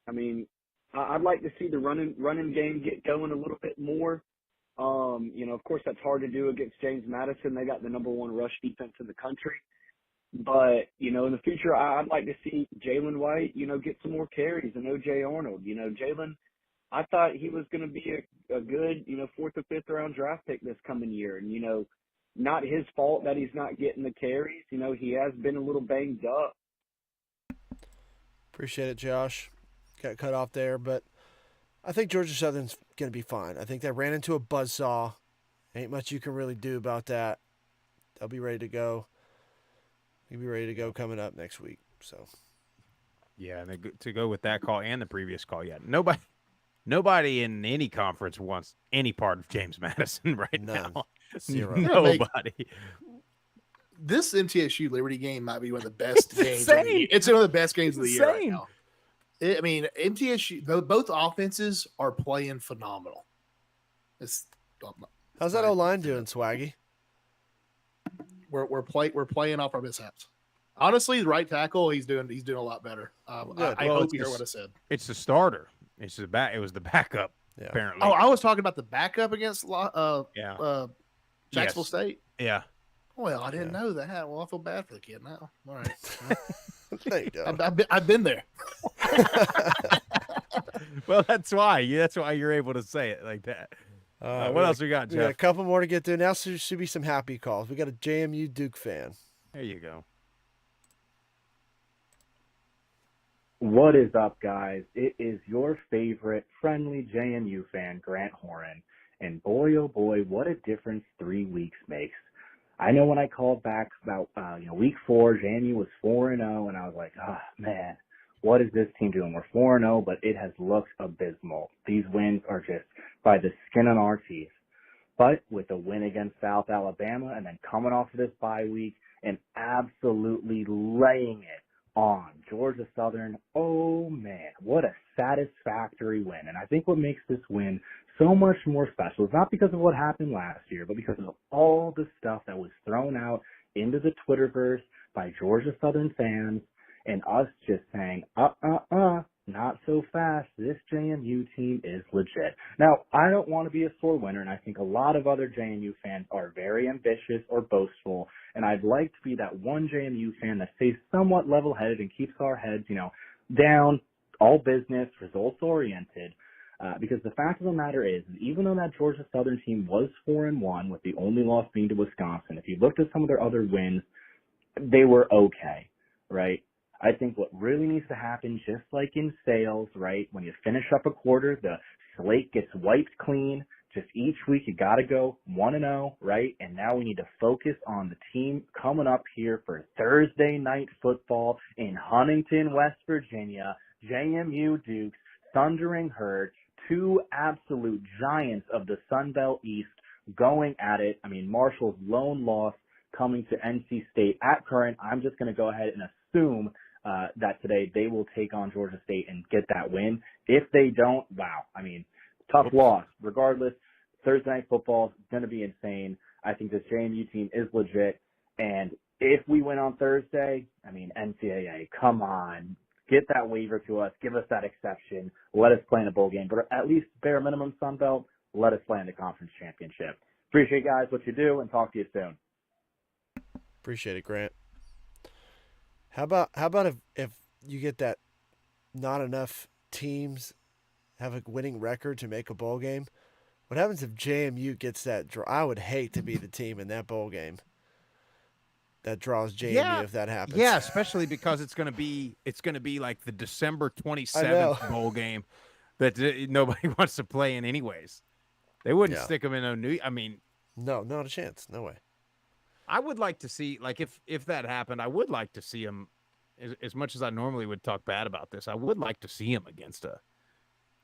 I mean, I'd like to see the running game get going a little bit more. You know, of course, that's hard to do against James Madison. They got the #1 rush defense in the country. But, you know, in the future, I'd like to see Jalen White, you know, get some more carries and O.J. Arnold. You know, Jalen, I thought he was going to be a good, you know, 4th or 5th round draft pick this coming year. And, you know, not his fault that he's not getting the carries. You know, he has been a little banged up. Appreciate it, Josh. Got cut off there, but I think Georgia Southern's going to be fine. I think they ran into a buzzsaw. Ain't much you can really do about that. They'll be ready to go. He'll be ready to go coming up next week. So, yeah, and to go with that call and the previous call, yeah, nobody in any conference wants any part of James Madison right now. Zero. Nobody. This MTSU Liberty game might be one of the best games of the year. It's one of the best games of the year right now. I mean, MTSU, both offenses are playing phenomenal. How's that O-line doing, Swaggy? We're playing off our mishaps. Honestly, the right tackle, he's doing a lot better. I hope you heard what I said. It's the starter. It was the backup. Yeah. Apparently. Oh, I was talking about the backup against Jacksonville State. Yeah. Well, I didn't know that. Well, I feel bad for the kid now. All right. There you go. I've been there. Well, that's why you're able to say it like that. What else we got, Jeff? We got a couple more to get through. Now should be some happy calls. We got a JMU Duke fan. There you go. What is up, guys? It is your favorite friendly JMU fan, Grant Horan. And boy, oh boy, what a difference 3 weeks makes. I know when I called back about week 4, JMU was 4-0, and I was like, oh, man, what is this team doing? We're 4-0, but it has looked abysmal. These wins are just by the skin on our teeth. But with the win against South Alabama and then coming off of this bye week and absolutely laying it on Georgia Southern, oh, man, what a satisfactory win. And I think what makes this win so much more special is not because of what happened last year, but because of all the stuff that was thrown out into the Twitterverse by Georgia Southern fans and us just saying, not so fast. This JMU team is legit. Now, I don't want to be a sore winner, and I think a lot of other JMU fans are very ambitious or boastful, and I'd like to be that one JMU fan that stays somewhat level-headed and keeps our heads, down, all business, results-oriented. Because the fact of the matter is, even though that Georgia Southern team was 4-1, with the only loss being to Wisconsin, if you looked at some of their other wins, they were okay, right? I think what really needs to happen, just like in sales, right, when you finish up a quarter, the slate gets wiped clean. Just each week you got to go 1-0, right? And now we need to focus on the team coming up here for Thursday night football in Huntington, West Virginia. JMU Dukes, Thundering Herd, two absolute giants of the Sun Belt East going at it. I mean, Marshall's lone loss coming to NC State at current. I'm just going to go ahead and assume that today they will take on Georgia State and get that win. If they don't, wow. I mean, tough loss. Regardless, Thursday night football is going to be insane. I think this JMU team is legit. And if we win on Thursday, I mean, NCAA, come on. Get that waiver to us. Give us that exception. Let us play in a bowl game. But at least bare minimum Sun Belt, let us play in the conference championship. Appreciate, guys, what you do, and talk to you soon. Appreciate it, Grant. How about if you get that not enough teams have a winning record to make a bowl game? What happens if JMU gets that draw? I would hate to be the team in that bowl game that draws JMU if that happens. Yeah, especially because it's going to be like the December 27th bowl game that nobody wants to play in anyways. They wouldn't stick them in a new. I mean, no, not a chance. No way. I would like to see, like, if that happened, I would like to see him, as much as I normally would talk bad about this, I would like to see him against a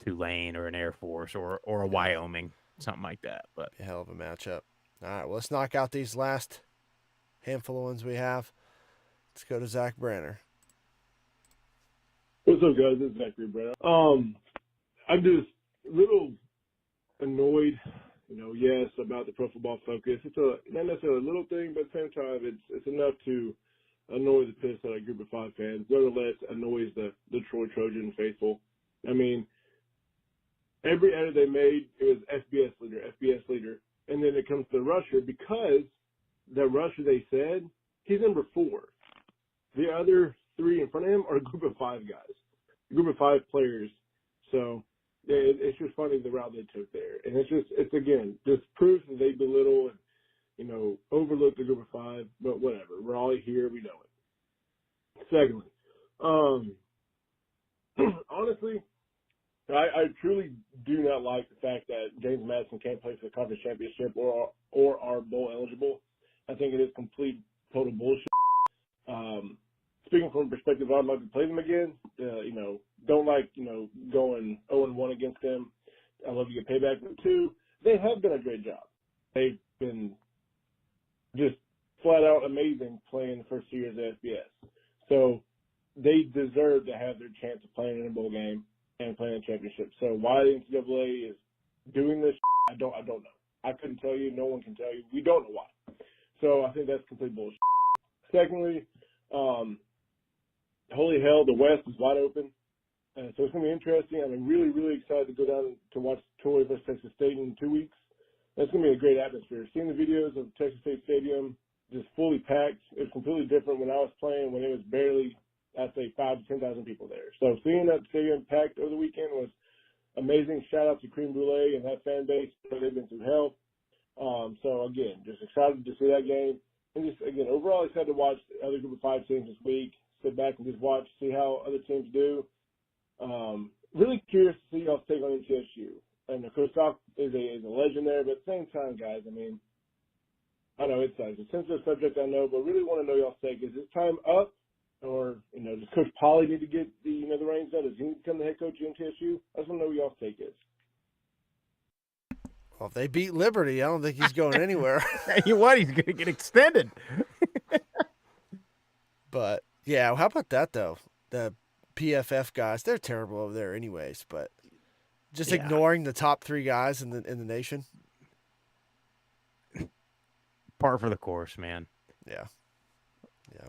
Tulane or an Air Force or a Wyoming, something like that. But a hell of a matchup. All right, well, let's knock out these last handful of ones we have. Let's go to Zach Branner. What's up, guys? This is Zachary Branner. I'm just a little annoyed, yes, about the Pro Football Focus. It's not necessarily a little thing, but at the same time, it's enough to annoy the piss out of a group of 5 fans. Nonetheless, annoys the Troy Trojan faithful. I mean, every edit they made, it was FBS leader. And then it comes to the rusher, because the rusher they said, he's number 4. The other 3 in front of him are a group of 5 guys, a group of 5 players. So it's just funny the route they took there. And it's again, just proves that they belittle and, overlook the group of 5, but whatever. We're all here. We know it. Secondly, honestly, I truly do not like the fact that James Madison can't play for the conference championship or are bowl eligible. I think it is complete, total bullshit. Speaking from a perspective, I'd like to play them again. Don't like, going 0-1 against them. I love to get payback. But 2, they have done a great job. They've been just flat out amazing playing the first 2 years of FBS. So they deserve to have their chance of playing in a bowl game and playing a championship. So why the NCAA is doing this, I don't know. I couldn't tell you. No one can tell you. We don't know why. So I think that's complete bullshit. Secondly, holy hell, the West is wide open. So it's going to be interesting. I'm really, really excited to go down to watch Troy versus Texas State in 2 weeks. That's going to be a great atmosphere. Seeing the videos of Texas State Stadium just fully packed, it's completely different when I was playing, when it was barely, I'd say, 5,000 to 10,000 people there. So seeing that stadium packed over the weekend was amazing. Shout out to Cream Brulee and that fan base. They've been through hell. So again, just excited to see that game. And just, again, overall excited to watch the other group of 5 teams this week. Sit back and just watch, see how other teams do. Really curious to see y'all's take on MTSU. And of course, Doc is a legend there, but at the same time, guys, I mean, I know it's a sensitive subject, I know, but really want to know y'all's take. Is this time up, or does Coach Polley need to get the reins done? Does he need to become the head coach of MTSU? I just want to know what y'all's take is. Well, if they beat Liberty, I don't think he's going anywhere. What? He's going to get extended. But yeah, how about that though? The PFF guys, they're terrible over there anyways, but just ignoring the top 3 guys in the nation. Par for the course, man. Yeah.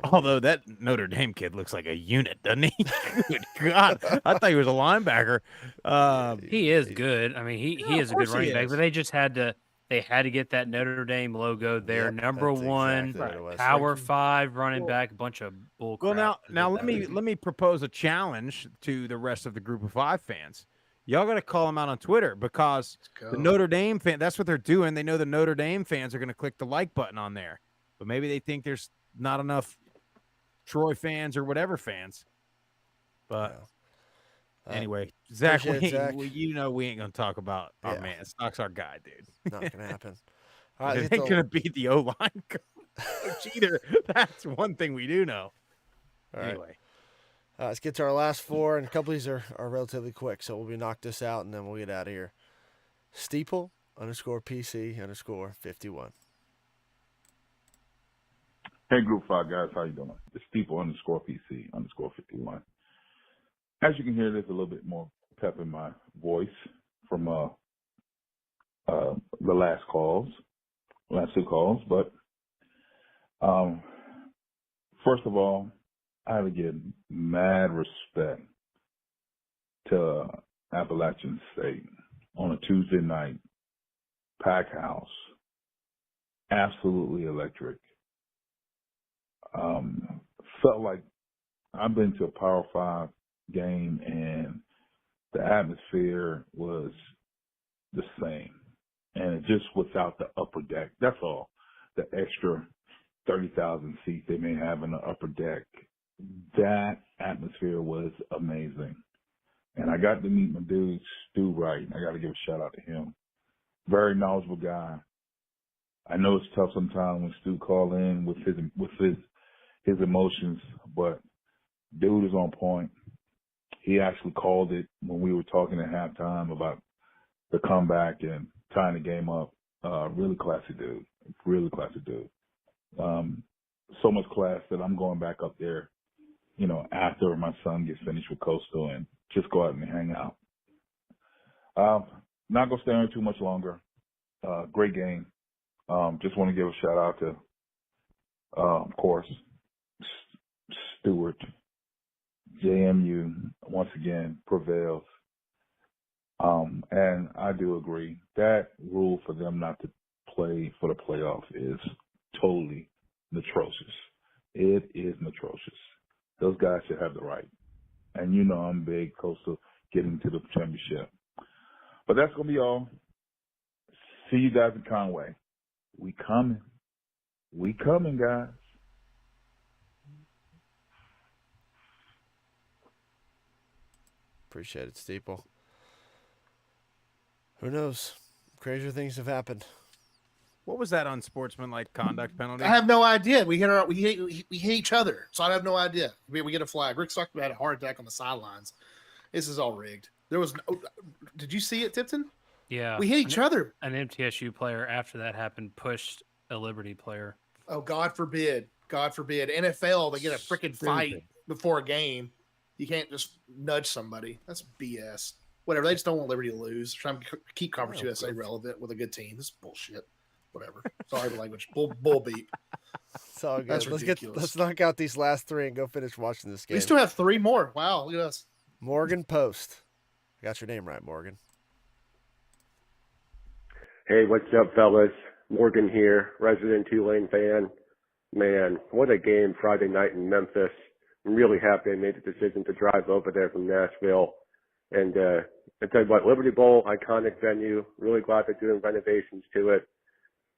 Although that Notre Dame kid looks like a unit, doesn't he? Good God. I thought he was a linebacker. He is good. I mean, he is a good running back, is. but they just had to get that Notre Dame logo there. Yep, number that's one, exactly what it was. Power 5 running back, a bunch of bull crap. Well, now let me propose a challenge to the rest of the Group of 5 fans. Y'all got to call them out on Twitter because the Notre Dame fan, that's what they're doing. They know the Notre Dame fans are going to click the like button on there, but maybe they think there's not enough Troy fans or whatever fans. But anyway, Zach, we ain't going to talk about our man. Stock's our guy, dude. Not going to happen. All right, It ain't going to beat the O-line coach either. That's one thing we do know. All right. Anyway. Let's get to our last 4, and a couple of these are relatively quick, so we'll knock this out, and then we'll get out of here. Steeple _PC_51. Hey, Group 5 guys, how you doing? It's Steeple _PC_51. As you can hear, there's a little bit more pep in my voice from the last 2 calls. But first of all, I have to give mad respect to Appalachian State on a Tuesday night, pack house, absolutely electric. Felt like I've been to a Power 5 game and the atmosphere was the same. And it just without the upper deck. That's all. The extra 30,000 seats they may have in the upper deck. That atmosphere was amazing. And I got to meet my dude, Stu Wright. I got to give a shout out to him. Very knowledgeable guy. I know it's tough sometimes when Stu call in with his emotions, but dude is on point. He actually called it when we were talking at halftime about the comeback and tying the game up. Really classy dude. Really classy dude. So much class that I'm going back up there, after my son gets finished with Coastal and just go out and hang out. Not going to stay on too much longer. Great game. Just want to give a shout out to, of course, Stewart. JMU, once again, prevails. And I do agree. That rule for them not to play for the playoff is totally atrocious. It is atrocious. Those guys should have the right. And I'm big Coastal getting to the championship. But that's going to be all. See you guys in Conway. We coming. We coming, guys. Appreciate it, Steeple. Who knows? Crazier things have happened. What was that unsportsmanlike conduct penalty? I have no idea. We hate each other, so I have no idea. We get a flag. Rick Stockman had a heart attack on the sidelines. This is all rigged. There was no. Did you see it, Tipton? Yeah. We hate each other. An MTSU player after that happened pushed a Liberty player. Oh, God forbid. God forbid. NFL, they get a freaking fight before a game. You can't just nudge somebody. That's BS. Whatever. They just don't want Liberty to lose. Trying to keep Conference USA relevant with a good team. This is bullshit. Whatever. Sorry for language. Bull beat. It's all good. That's ridiculous. Let's knock out these last 3 and go finish watching this game. We still have 3 more. Wow, look at us. Morgan Post. I got your name right, Morgan. Hey, what's up, fellas? Morgan here, resident Tulane fan. Man, what a game Friday night in Memphis. I'm really happy I made the decision to drive over there from Nashville. And I tell you what, Liberty Bowl, iconic venue. Really glad they're doing renovations to it.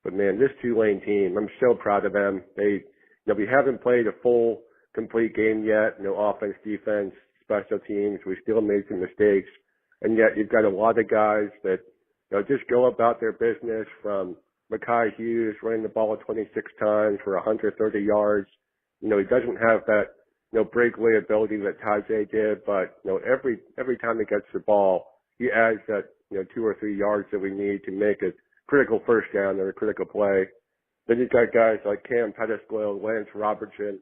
But man, this Tulane team, I'm so proud of them. We haven't played a full, complete game yet. No offense, defense, special teams. We still made some mistakes. And yet you've got a lot of guys that, just go about their business, from Mekhi Hughes running the ball 26 times for 130 yards. He doesn't have that, breakaway ability that Tajay did, but, every time he gets the ball, he adds that, 2 or 3 yards that we need to make a critical first down or a critical play. Then you've got guys like Cam Pettisville, Lance Robinson,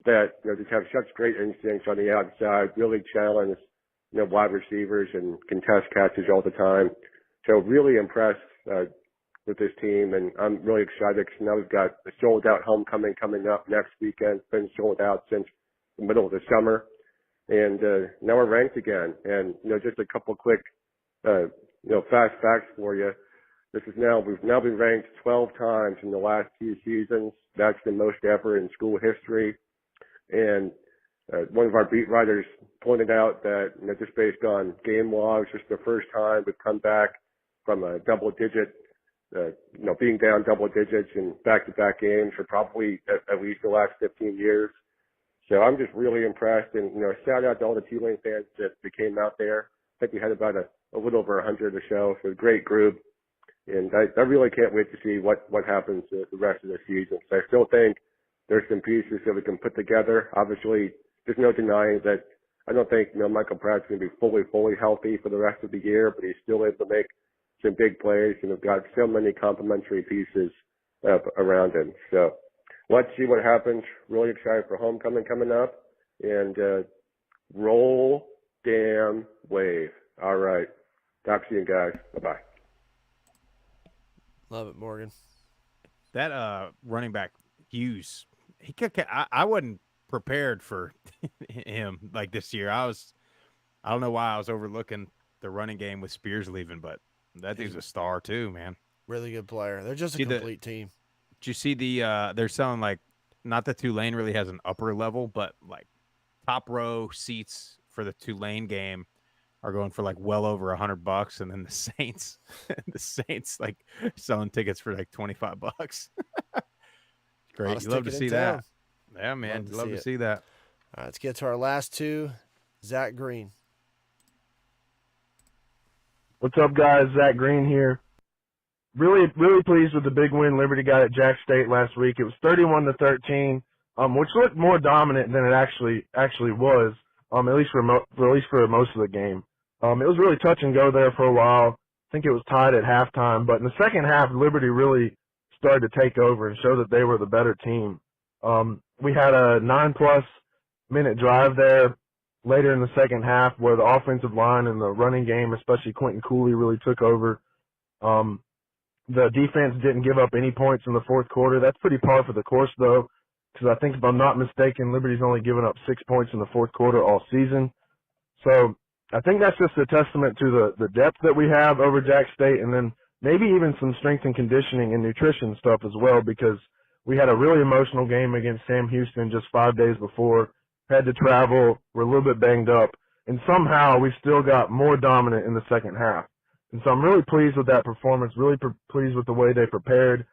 that, just have such great instincts on the outside, really challenge, wide receivers and contest catches all the time. So really impressed with this team, and I'm really excited because now we've got the sold-out homecoming coming up next weekend. It's been sold out since the middle of the summer, and now we're ranked again. And just a couple quick, fast facts for you. We've now been ranked 12 times in the last 2 seasons. That's the most ever in school history. And one of our beat writers pointed out that, just based on game logs, it's the first time we've come back from a double-digit, being down double digits in back-to-back games for probably at least the last 15 years. So I'm just really impressed. And, shout out to all the Tulane fans that came out there. I think we had about a little over 100 or so. So a great group. And I really can't wait to see what happens the rest of the season. So I still think there's some pieces that we can put together. Obviously, there's no denying that I don't think, Michael Pratt's going to be fully healthy for the rest of the year, but he's still able to make some big plays, and we've got so many complementary pieces around him. So let's see what happens. Really excited for homecoming coming up, and roll damn wave. All right. Talk to you guys. Bye-bye. Love it, Morgan. That running back Hughes, I wasn't prepared for him like this year. I don't know why I was overlooking the running game with Spears leaving, but that dude's a star too, man. Really good player. They're just a complete team. Did you see they're selling, like, not that Tulane really has an upper level, but like top row seats for the Tulane game are going for like well over $100, and then the Saints like selling tickets for like $25. Great. You love to see that. Yeah, man. Love to see that. All right, let's get to our last two. Zach Green. What's up, guys? Zach Green here. Really pleased with the big win Liberty got at Jack State last week. It was 31-13, which looked more dominant than it actually was, at least for most of the game. It was really touch and go there for a while. I think it was tied at halftime, but in the second half, Liberty really started to take over and show that they were the better team. We had a 9+ minute drive there later in the second half where the offensive line and the running game, especially Quentin Cooley, really took over. The defense didn't give up any points in the fourth quarter. That's pretty par for the course, though, because I think, if I'm not mistaken, Liberty's only given up 6 points in the fourth quarter all season. So I think that's just a testament to the depth that we have over Jack State, and then maybe even some strength and conditioning and nutrition stuff as well, because we had a really emotional game against Sam Houston just 5 days before, had to travel, we're a little bit banged up, and somehow we still got more dominant in the second half. And so I'm really pleased with that performance, really pleased with the way they prepared.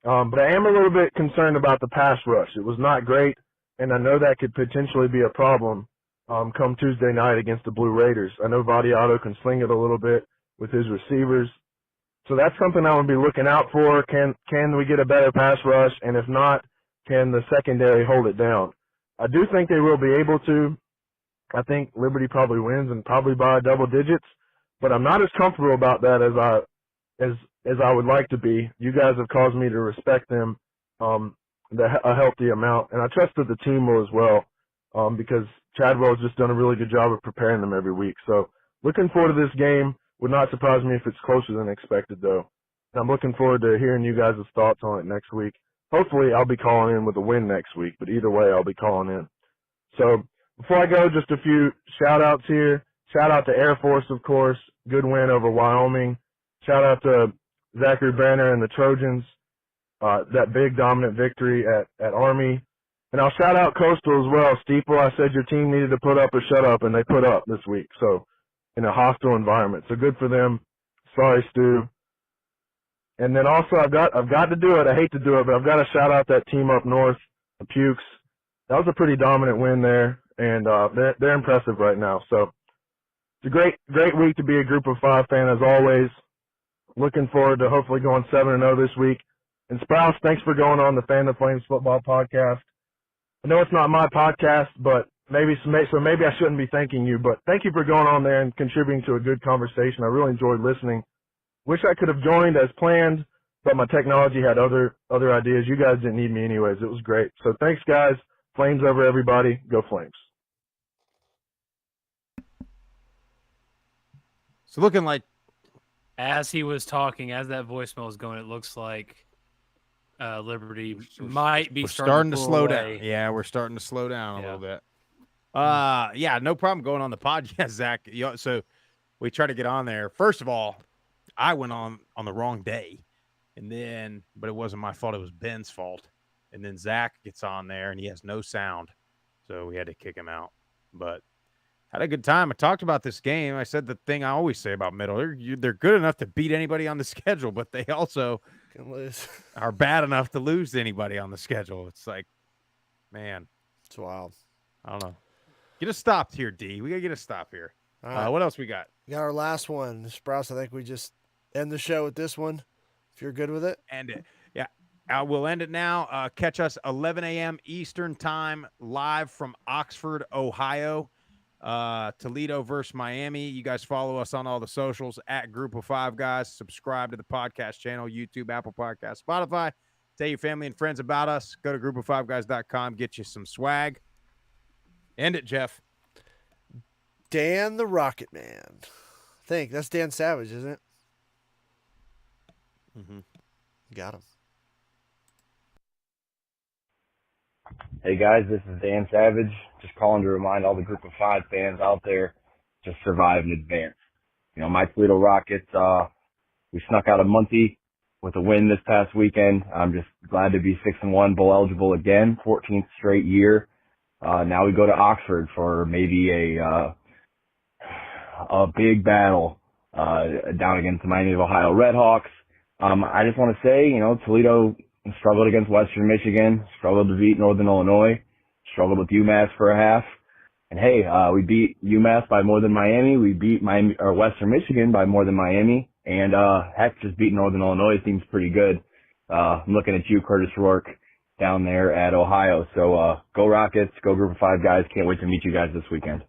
But I am a little bit concerned about the pass rush. It was not great, and I know that could potentially be a problem come Tuesday night against the Blue Raiders. I know Vadiato can sling it a little bit with his receivers. So that's something I would be looking out for. Can we get a better pass rush? And if not, can the secondary hold it down? I do think they will be able to. I think Liberty probably wins, and probably by double digits. But I'm not as comfortable about that as I would like to be. You guys have caused me to respect them a healthy amount, and I trust that the team will as well, because Chadwell's just done a really good job of preparing them every week. So looking forward to this game. Would not surprise me if it's closer than expected, though. And I'm looking forward to hearing you guys' thoughts on it next week. Hopefully I'll be calling in with a win next week, but either way I'll be calling in. So before I go, just a few shout-outs here. Shout-out to Air Force, of course. Good win over Wyoming. Shout-out to Zachary Banner and the Trojans. That big dominant victory at Army. And I'll shout-out Coastal as well. Steeple, I said your team needed to put up or shut up, and they put up this week. So in a hostile environment. So good for them. Sorry, Stu. And then also I've got to do it. I hate to do it, but I've got to shout out that team up north, the Pukes. That was a pretty dominant win there, and they're impressive right now. So it's a great week to be a Group of 5 fan as always. Looking forward to hopefully going 7-0 this week. And Sprouse, thanks for going on the Fan the Flames football podcast. I know it's not my podcast, but maybe I shouldn't be thanking you, but thank you for going on there and contributing to a good conversation. I really enjoyed listening. Wish I could have joined as planned, but my technology had other ideas. You guys didn't need me anyways. It was great. So thanks, guys. Flames over everybody. Go Flames. So looking like as he was talking, as that voicemail was going, it looks like Liberty might be starting to pull slow away. down. Yeah, we're starting to slow down a little bit. Yeah, no problem going on the podcast, Zach. So we try to get on there. First of all, I went on the wrong day, but it wasn't my fault. It was Ben's fault. And then Zach gets on there and he has no sound, so we had to kick him out. But had a good time. I talked about this game. I said the thing I always say about Middle. They're good enough to beat anybody on the schedule, but they also can lose. Are bad enough to lose to anybody on the schedule. It's like, man, it's wild. I don't know. Get a stop here, D. We got to get a stop here. All right. What else we got? We got our last one. Sprouse, I think we just end the show with this one, if you're good with it. End it. Yeah. We'll end it now. Catch us 11 a.m. Eastern time live from Oxford, Ohio. Toledo versus Miami. You guys follow us on all the socials at Group of Five Guys. Subscribe to the podcast channel, YouTube, Apple Podcasts, Spotify. Tell your family and friends about us. Go to groupof5guys.com. Get you some swag. End it, Jeff. Dan the Rocket Man. I think that's Dan Savage, isn't it? Mm-hmm. Got him. Hey guys, this is Dan Savage. Just calling to remind all the Group of Five fans out there to survive in advance. You know, my Toledo Rockets, we snuck out of Muncie with a win this past weekend. I'm just glad to be 6-1 bowl eligible again, 14th straight year. Now we go to Oxford for maybe a big battle, down against the Miami of Ohio Redhawks. I just want to say, you know, Toledo struggled against Western Michigan, struggled to beat Northern Illinois, struggled with UMass for a half. And hey, we beat UMass by more than Miami. We beat Western Michigan by more than Miami. And, heck, just beating Northern Illinois seems pretty good. I'm looking at you, Curtis Rourke, down there at Ohio. So, go Rockets, go Group of Five Guys. Can't wait to meet you guys this weekend.